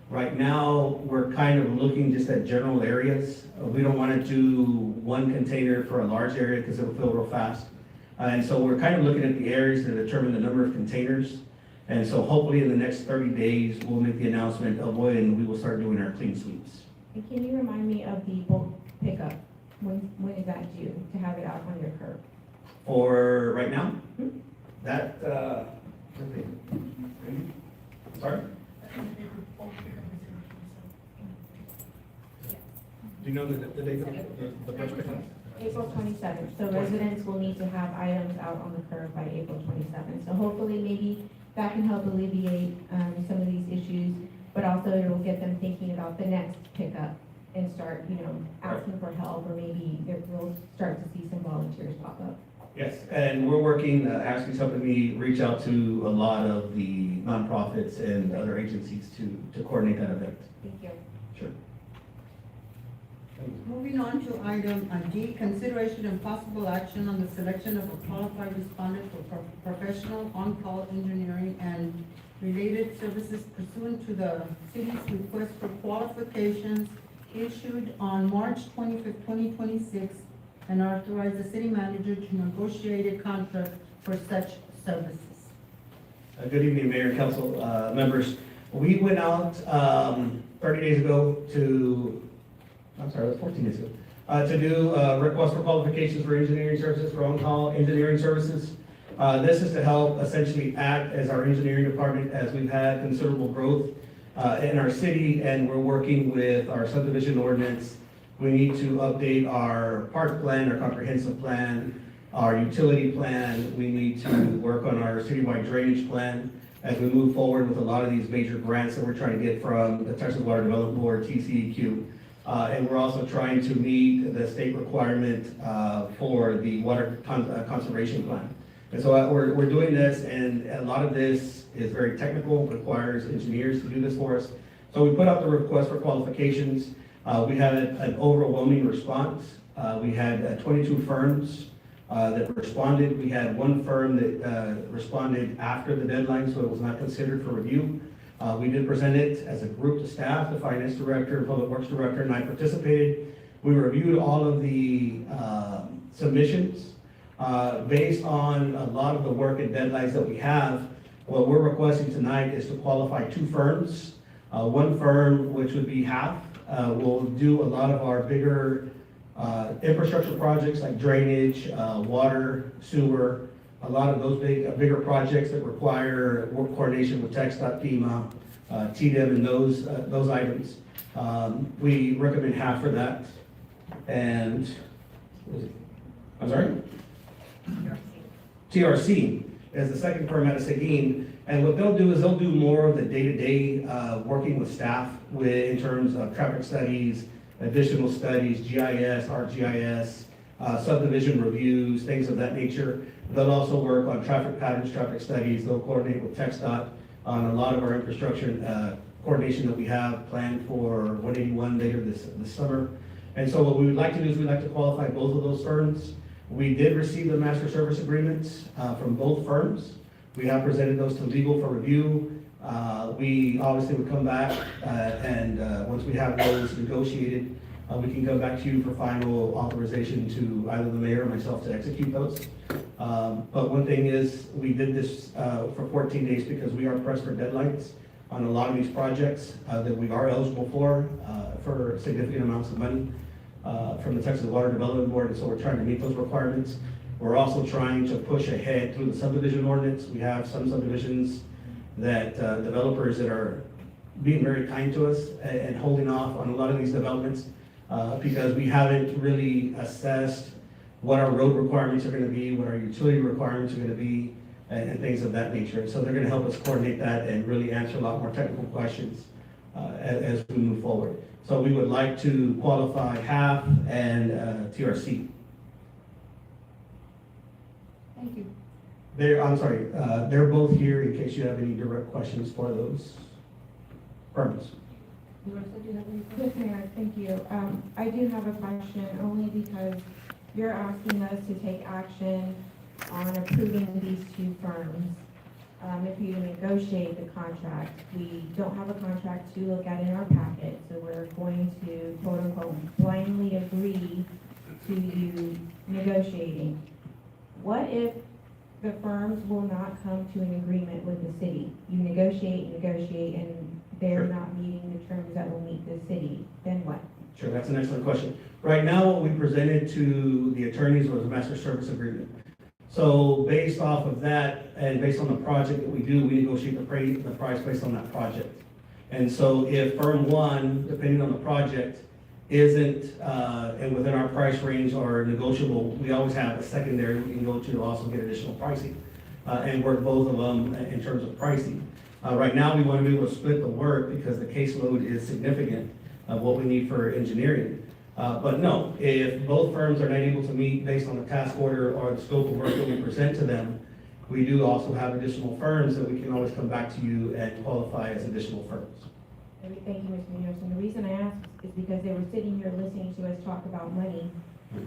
D: Right now, we're kind of looking just at general areas. We don't want to do one container for a large area because it'll fill real fast. And so we're kind of looking at the areas to determine the number of containers. And so hopefully in the next 30 days, we'll make the announcement of when we will start doing our clean sweeps.
C: And can you remind me of the bulk pickup? When is that due to have it out on your curb?
D: For right now, that, sorry? Do you know the date of the first pickup?
C: April 27th, so residents will need to have items out on the curb by April 27th. So hopefully maybe that can help alleviate some of these issues, but also it will get them thinking about the next pickup and start, asking for help, or maybe we'll start to see some volunteers pop up.
D: Yes, and we're working, Ashley's helping me reach out to a lot of the nonprofits and other agencies to coordinate that event.
C: Thank you.
D: Sure.
J: Moving on to item D, consideration and possible action on the selection of a qualified respondent for professional on-call engineering and related services pursuant to the city's request for qualifications issued on March 25th, 2026, and authorize the city manager to negotiate a contract for such services.
D: Good evening, Mayor and Council members. We went out 30 days ago that's 14 days ago, to do a request for qualifications for engineering services, for on-call engineering services. This is to help essentially act as our engineering department as we've had considerable growth in our city, and we're working with our subdivision ordinance. We need to update our park plan, our comprehensive plan, our utility plan. We need to work on our citywide drainage plan as we move forward with a lot of these major grants that we're trying to get from the Texas Water Development Board, TCEQ. And we're also trying to meet the state requirement for the water conservation plan. And so we're doing this, and a lot of this is very technical, requires engineers to do this for us. So we put out the request for qualifications. We had an overwhelming response. We had 22 firms that responded. We had one firm that responded after the deadline, so it was not considered for review. We did present it as a group to staff. The finance director, public works director, and I participated. We reviewed all of the submissions. Based on a lot of the work and deadlines that we have, what we're requesting tonight is to qualify 2 firms. One firm, which would be half, will do a lot of our bigger infrastructure projects like drainage, water, sewer, a lot of those bigger projects that require work coordination with TxDOT, FEMA, TDM, and those items. We recommend half for that. And, I'm sorry? TRC is the second firm out of Seguin. And what they'll do is they'll do more of the day-to-day working with staff in terms of traffic studies, additional studies, GIS, ArcGIS, subdivision reviews, things of that nature. They'll also work on traffic patterns, traffic studies. They'll coordinate with TxDOT on a lot of our infrastructure coordination that we have planned for 181 later this summer. And so what we would like to do is we'd like to qualify both of those firms. We did receive the master service agreements from both firms. We have presented those to legal for review. We obviously would come back and once we have those negotiated, we can come back to you for final authorization to either the mayor or myself to execute those. But one thing is, we did this for 14 days because we are pressed for deadlines on a lot of these projects that we are eligible for significant amounts of money from the Texas Water Development Board, and so we're trying to meet those requirements. We're also trying to push ahead through the subdivision ordinance. We have some subdivisions that developers that are being very kind to us and holding off on a lot of these developments because we haven't really assessed what our road requirements are going to be, what our utility requirements are going to be, and things of that nature. And so they're going to help us coordinate that and really answer a lot more technical questions as we move forward. So we would like to qualify HAF and TRC.
A: Thank you.
D: They're both here in case you have any direct questions for those firms.
A: Marissa, do you have any questions?
C: Yes, Mayor, thank you. I do have a question, only because you're asking us to take action on approving these 2 firms. If you negotiate the contract, we don't have a contract to look at in our packet, so we're going to quote unquote blindly agree to you negotiating. What if the firms will not come to an agreement with the city? You negotiate, and they're
D: Sure.
C: not meeting the terms that will meet the city, then what?
D: Sure, that's an excellent question. Right now, what we presented to the attorneys was a master service agreement. So based off of that, and based on the project that we do, we negotiate the price based on that project. And so if firm 1, depending on the project, isn't and within our price range or negotiable, we always have a secondary we can go to also get additional pricing and work both of them in terms of pricing. Right now, we want to be able to split the work because the caseload is significant of what we need for engineering. But no, if both firms are not able to meet based on the task order or the scope of work that we present to them, we do also have additional firms that we can always come back to you and qualify as additional firms.
C: Thank you, Mr. Munoz. And the reason I asked is because they were sitting here listening to us talk about money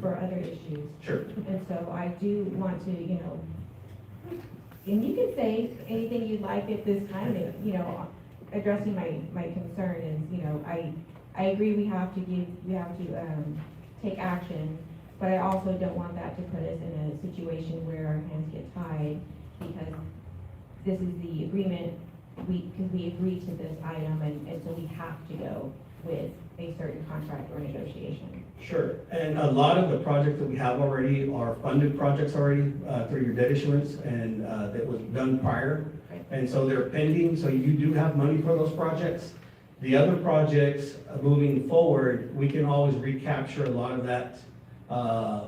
C: for other issues.
D: Sure.
C: And so I do want to, and you can say anything you'd like at this time, addressing my concern is, I agree we have to take action, but I also don't want that to put us in a situation where our hands get tied because this is the agreement, because we agreed to this item and so we have to go with a certain contract or negotiation.
D: Sure, and a lot of the projects that we have already are funded projects already through your debt issuance and that was done prior.
C: Right.
D: And so they're pending, so you do have money for those projects. The other projects moving forward, we can always recapture a lot of that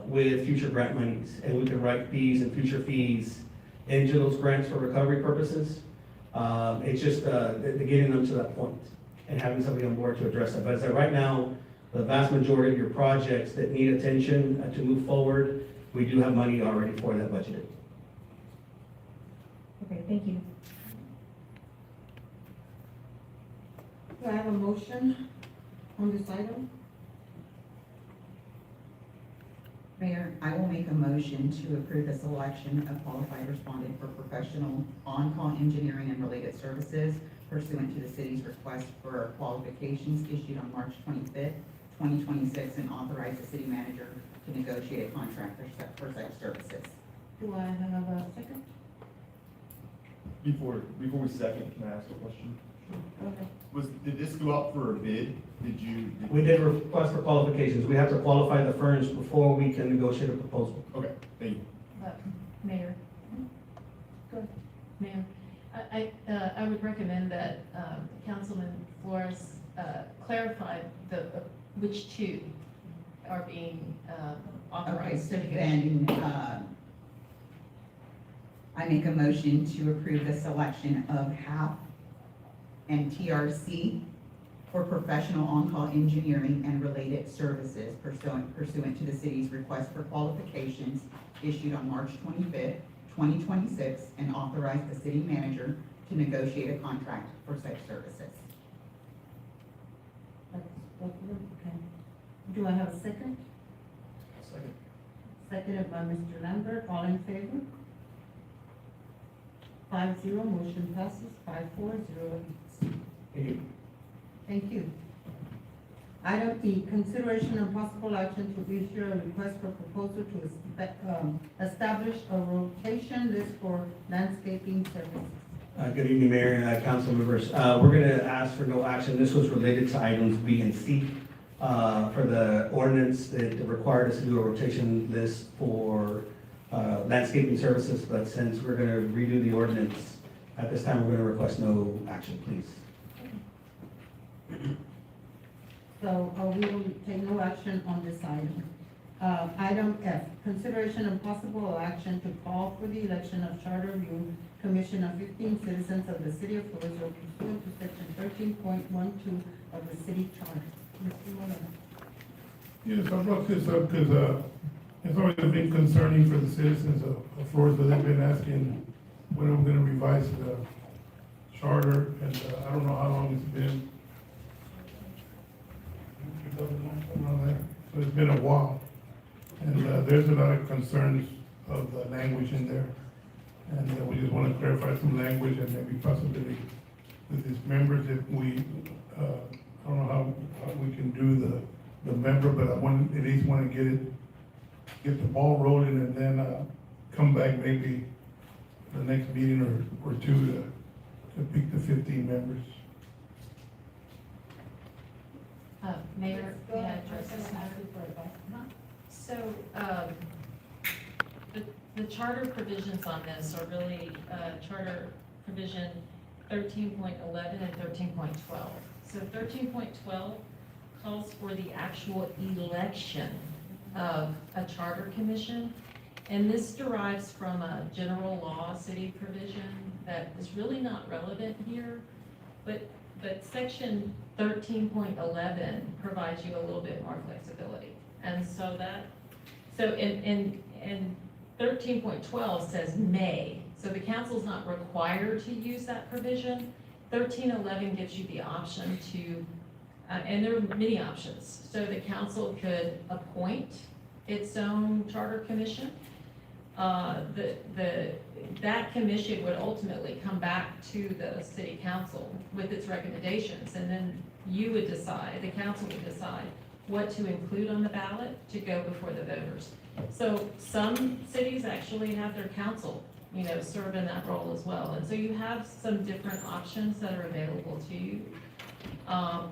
D: with future grant monies. And we can write fees and future fees into those grants for recovery purposes. It's just getting them to that point and having somebody on board to address that. But as of right now, the vast majority of your projects that need attention to move forward, we do have money already for that budgeted.
C: Okay, thank you.
A: Do I have a motion on this item?
H: Mayor, I will make a motion to approve the selection of qualified respondent for professional on-call engineering and related services pursuant to the city's request for qualifications issued on March 25th, 2026, and authorize the city manager to negotiate a contract for such services.
A: Do I have a second?
G: Before we second, can I ask a question?
A: Okay.
G: Did this go out for a bid?
D: We did request for qualifications. We have to qualify the firms before we can negotiate a proposal.
G: Okay, thank you.
I: Mayor? Go ahead. Mayor, I would recommend that Councilman Flores clarify which two are being
H: Okay,
I: authorized
H: so
I: to negotiate.
H: then, I make a motion to approve the selection of HAP and TRC for professional on-call engineering and related services pursuant to the city's request for qualifications issued on March 25th, 2026, and authorize the city manager to negotiate a contract for such services.
A: Okay. Do I have a second?
G: Second.
A: Seconded by Mr. Lambert, all in favor? 5-0, motion passes, 5-4, 0 against.
D: Thank you.
A: Thank you. Item E, consideration and possible action to issue a request for proposal to establish a rotation list for landscaping services.
D: Good evening, Mayor and council members. We're going to ask for no action. This was related to items B and C for the ordinance that required us to do a rotation list for landscaping services, but since we're going to redo the ordinance, at this time, we're going to request no action, please.
A: So we will take no action on this item. Item F, consideration and possible action to call for the election of Charter Review Commission of 15 citizens of the city of Floresville pursuant to section 13.12 of the city charter. Mr. Moreno.
E: Yes, I brought this up because it's always been concerning for the citizens of Floresville. They've been asking when I'm gonna revise the charter, and I don't know how long it's been. Around there. So it's been a while. And there's a lot of concerns of the language in there. And we just want to clarify some language and maybe possibly with these members, if we, I don't know how we can do the member, but I want, at least want to get the ball rolling and then come back maybe the next meeting or two to pick the 15 members.
I: Mayor, may I address this matter? So, the charter provisions on this are really, charter provision 13.11 and 13.12. So 13.12 calls for the actual election of a charter commission. And this derives from a general law city provision that is really not relevant here. But section 13.11 provides you a little bit more flexibility. And so in 13.12 says may, so the council's not required to use that provision. 13.11 gives you the option to, and there are many options. So the council could appoint its own charter commission. That commission would ultimately come back to the city council with its recommendations, and then you would decide, the council would decide what to include on the ballot to go before the voters. So some cities actually have their council, serve in that role as well. And so you have some different options that are available to you.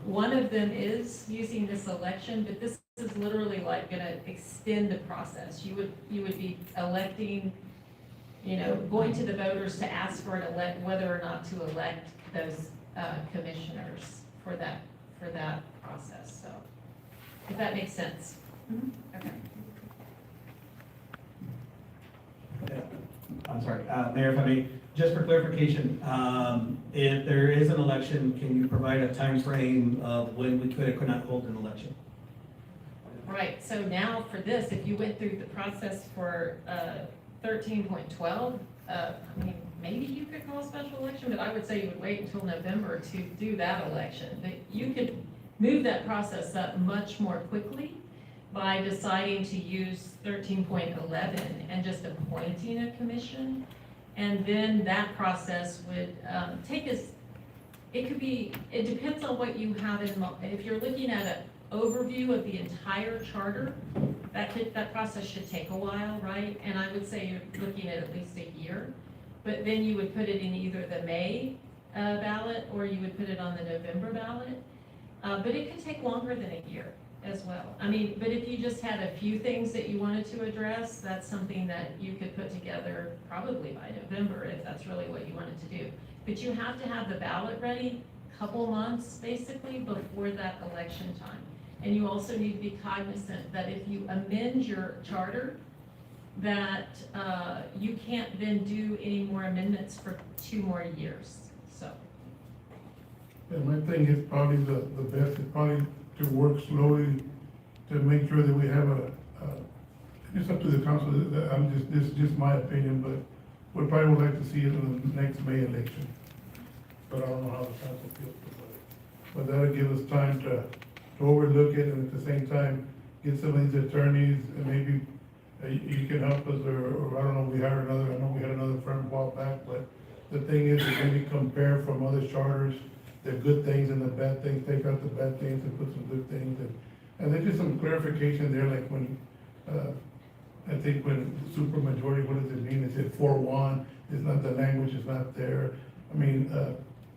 I: One of them is using this election, but this is literally like gonna extend the process. You would be electing, going to the voters to ask for whether or not to elect those commissioners for that process. So, if that makes sense.
H: Okay.
D: Yeah. I'm sorry, Mayor, if I may, just for clarification, if there is an election, can you provide a time frame of when we could or could not hold an election?
I: Right, so now for this, if you went through the process for 13.12, maybe you could call a special election, but I would say you would wait until November to do that election. But you could move that process up much more quickly by deciding to use 13.11 and just appointing a commission. And then that process would take us, it depends on what you have in mind. If you're looking at an overview of the entire charter, that process should take a while, right? And I would say you're looking at least a year. But then you would put it in either the May ballot, or you would put it on the November ballot. But it could take longer than a year as well. I mean, but if you just had a few things that you wanted to address, that's something that you could put together probably by November, if that's really what you wanted to do. But you have to have the ballot ready a couple months, basically, before that election time. And you also need to be cognizant that if you amend your charter, that you can't then do any more amendments for 2 more years, so.
E: And my thing is probably the best is probably to work slowly to make sure that we have it's up to the council, this is just my opinion, but we probably would like to see it in the next May election. But I don't know how the council feels about it. But that'll give us time to overlook it, and at the same time, get some of these attorneys, and maybe you can help us, or I don't know, I know we had another firm a while back, but the thing is, that maybe compare from other charters, the good things and the bad things, take out the bad things and put some good things, and there's just some clarification there, like when, I think when supermajority, what does it mean? Is it 4-1? It's not, the language is not there. I mean,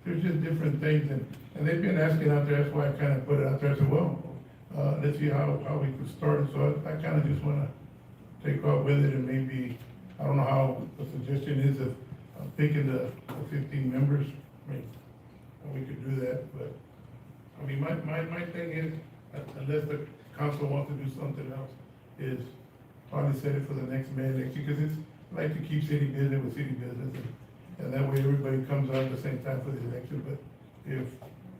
E: there's just different things, and they've been asking out there, that's why I kind of put it out there, I said, well, let's see how we could start, so I kind of just want to take off with it, and maybe, I don't know how the suggestion is of picking the 15 members. I mean, we could do that, but, I mean, my thing is, unless the council wants to do something else, is probably set it for the next May election, because it's like to keep city business with city business, and that way everybody comes out at the same time for the election, but if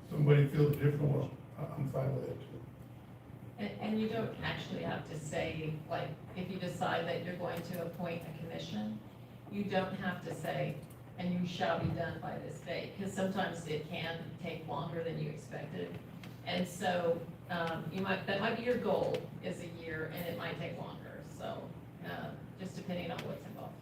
E: somebody feels different, well, I'm fine with that too.
I: And you don't actually have to say, like, if you decide that you're going to appoint a commission, you don't have to say, and you shall be done by this date, because sometimes it can take longer than you expected. And so, that might be your goal, is a year, and it might take longer, so, just depending on what's involved.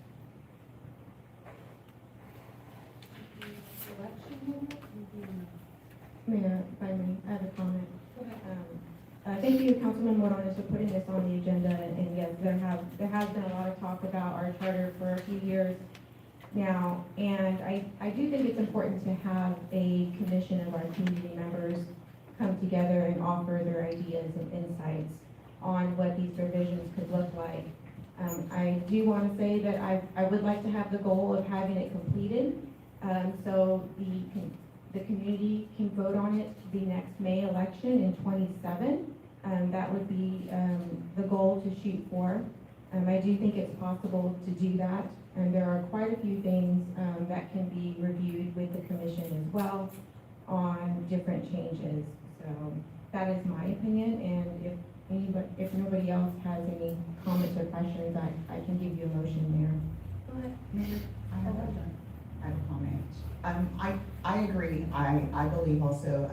C: Mayor, if I may, I have a comment. Thank you, Councilman Morales, for putting this on the agenda, and yes, there has been a lot of talk about our charter for a few years now, and I do think it's important to have a commission of our community members come together and offer their ideas and insights on what these revisions could look like. I do want to say that I would like to have the goal of having it completed, so the community can vote on it the next May election in '27. That would be the goal to shoot for. I do think it's possible to do that, and there are quite a few things that can be reviewed with the commission as well on different changes. So that is my opinion, and if nobody else has any comments or questions, I can give you a motion, Mayor.
H: Go ahead, Mayor. I have a comment. I agree. I believe also,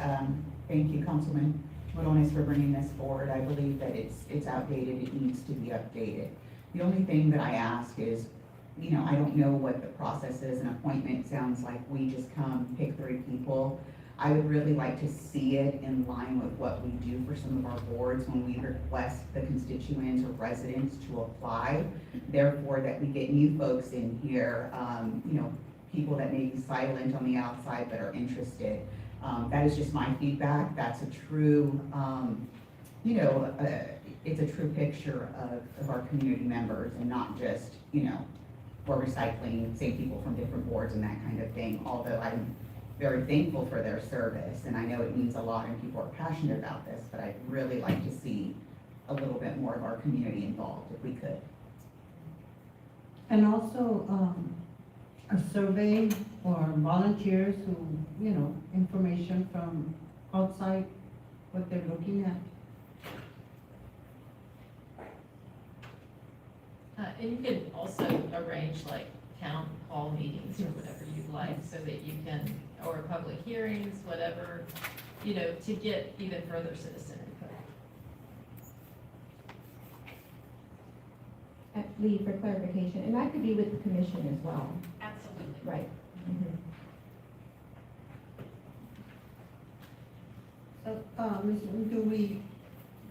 H: thank you, Councilman Morones, for bringing this forward. I believe that it's outdated. It needs to be updated. The only thing that I ask is, I don't know what the process is. An appointment sounds like we just come, pick 3 people. I would really like to see it in line with what we do for some of our boards when we request the constituents or residents to apply. Therefore, that we get new folks in here, people that may be silent on the outside but are interested. That is just my feedback. That's a true, it's a true picture of our community members, and not just, we're recycling, same people from different boards and that kind of thing. Although I'm very thankful for their service, and I know it means a lot and people are passionate about this, but I'd really like to see a little bit more of our community involved if we could.
J: And also, a survey for volunteers who, information from outside, what they're looking at.
I: And you can also arrange like town hall meetings or whatever you'd like, so that you can, or public hearings, whatever, to get even further citizen input.
C: Lee, for clarification, and that could be with the commission as well.
I: Absolutely.
C: Right.
J: So, do we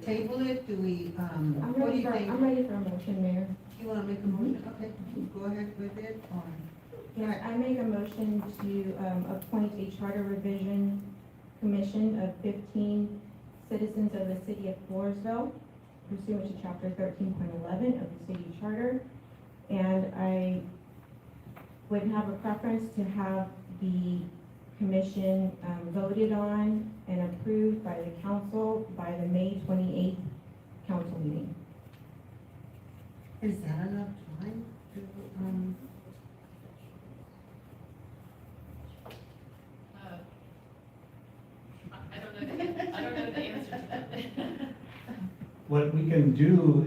J: table it? Do we,
C: I'm
J: what do
C: ready
J: you
C: for,
J: think?
C: I'm ready for a motion, Mayor.
J: You wanna make a motion? Okay, go ahead with it, or?
C: Yes, I make a motion to, appoint a charter revision commission of 15 citizens of the city of Floresville pursuant to chapter 13.11 of the city charter. And I would have a preference to have the commission voted on and approved by the council by the May 28th council meeting.
J: Is that enough time to,
I: I don't know the answer to that.
D: What we can do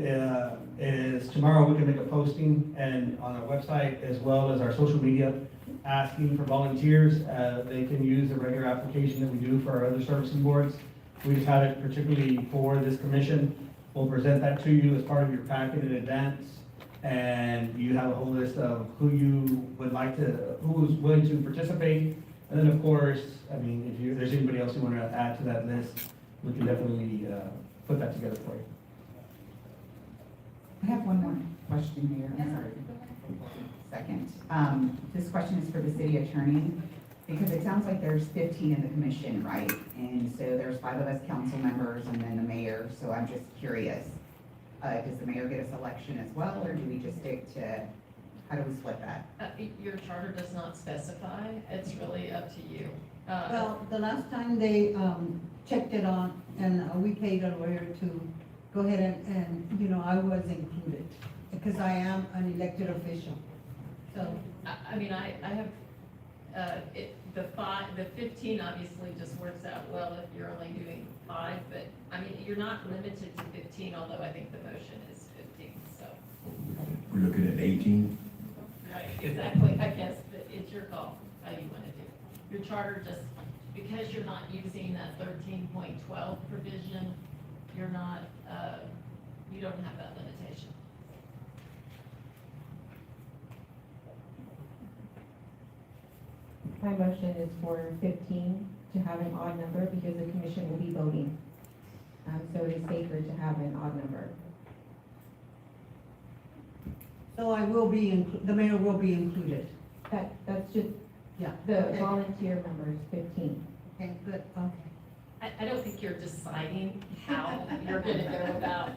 D: is tomorrow we can make a posting and on our website as well as our social media, asking for volunteers. They can use the regular application that we do for our other servicing boards. We just have it particularly for this commission. We'll present that to you as part of your packet in advance. And you have a whole list of who you would like to, who's willing to participate. And then, of course, I mean, if there's anybody else you want to add to that list, we can definitely put that together for you.
H: I have one more question, Mayor. I'm sorry. Second. This question is for the city attorney, because it sounds like there's 15 in the commission, right? And so there's 5 of us council members and then the mayor, so I'm just curious. Does the mayor get a selection as well, or do we just stick to, how do we split that?
I: Your charter does not specify, it's really up to you.
J: well, the last time they, checked it on, and we paid a lawyer to go ahead and, you know, I was included, because I am an elected official. So,
I: I mean, I have, the 15 obviously just works out well if you're only doing 5, but, I mean, you're not limited to 15, although I think the motion is 15, so.
M: We're looking at 18.
I: Right, exactly, I guess, but it's your call, how you want to do it. Your charter just, because you're not using that 13.12 provision, you're not, you don't have that limitation.
C: My motion is for 15 to have an odd number because the commission will be voting. So it is safer to have an odd number.
J: so I will be, the mayor will be included.
C: That's just
J: Yeah.
C: the
J: Okay.
C: volunteer members, 15.
J: Okay, good, okay.
I: I don't think you're deciding how you're gonna go about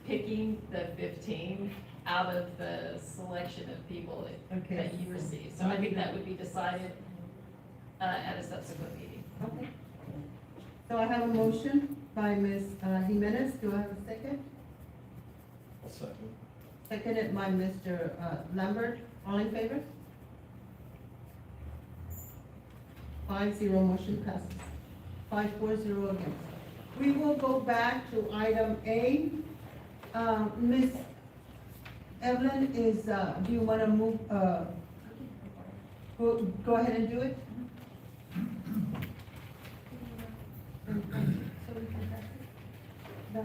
I: picking the 15 out of the selection of people
J: Okay.
I: that you receive. So I think that would be decided at a subsequent meeting.
J: Okay. So I have a motion by Ms. Jimenez. Do I have a second? Seconded by Mr. Lambert. All in favor? 5-0, motion passes. 5-4-0 against. We will go back to item A. Ms. Evelyn is, do you want to move, go ahead and do it? So we can pass it?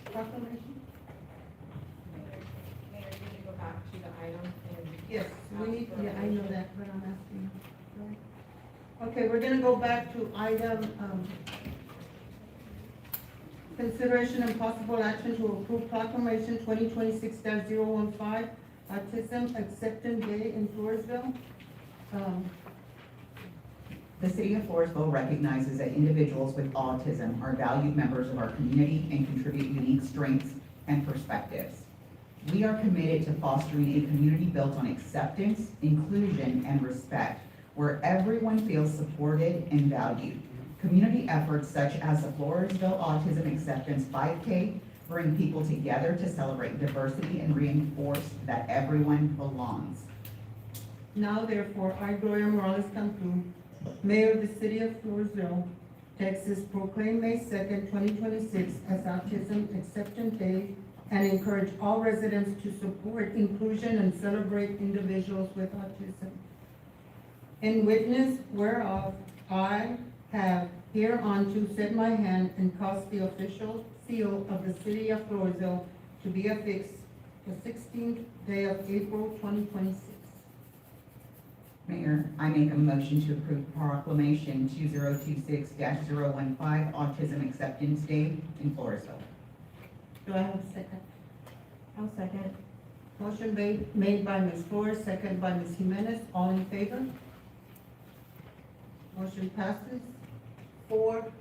J: The proclamation?
C: Mayor, you need to go back to the item and.
J: Yes, we need, yeah, I know that, but I'm asking. Okay, we're gonna go back to item, consideration and possible action to approve proclamation 2026-015, Autism Acceptance Day in Floresville.
H: The city of Floresville recognizes that individuals with autism are valued members of our community and contribute unique strengths and perspectives. We are committed to fostering a community built on acceptance, inclusion, and respect, where everyone feels supported and valued. Community efforts such as the Floresville Autism Acceptance 5K bring people together to celebrate diversity and reinforce that everyone belongs.
J: Now therefore, I, Gloria Morales Cantu, Mayor of the City of Floresville, Texas, proclaim May 2nd, 2026 as Autism Acceptance Day and encourage all residents to support inclusion and celebrate individuals with autism. In witness whereof, I have hereunto set my hand and caused the official seal of the City of Floresville to be affixed the 16th day of April 2026.
H: Mayor, I make a motion to approve proclamation 2026-015 Autism Acceptance Day in Floresville.
J: Do I have a second?
C: I'll second.
J: Motion made by Ms. Flores, second by Ms. Jimenez, all in favor? Motion passes 4-0.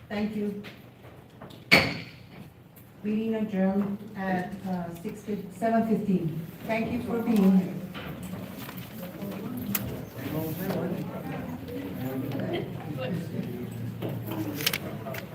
J: Thank you. Meeting adjourned at 7:15. Thank you for being here.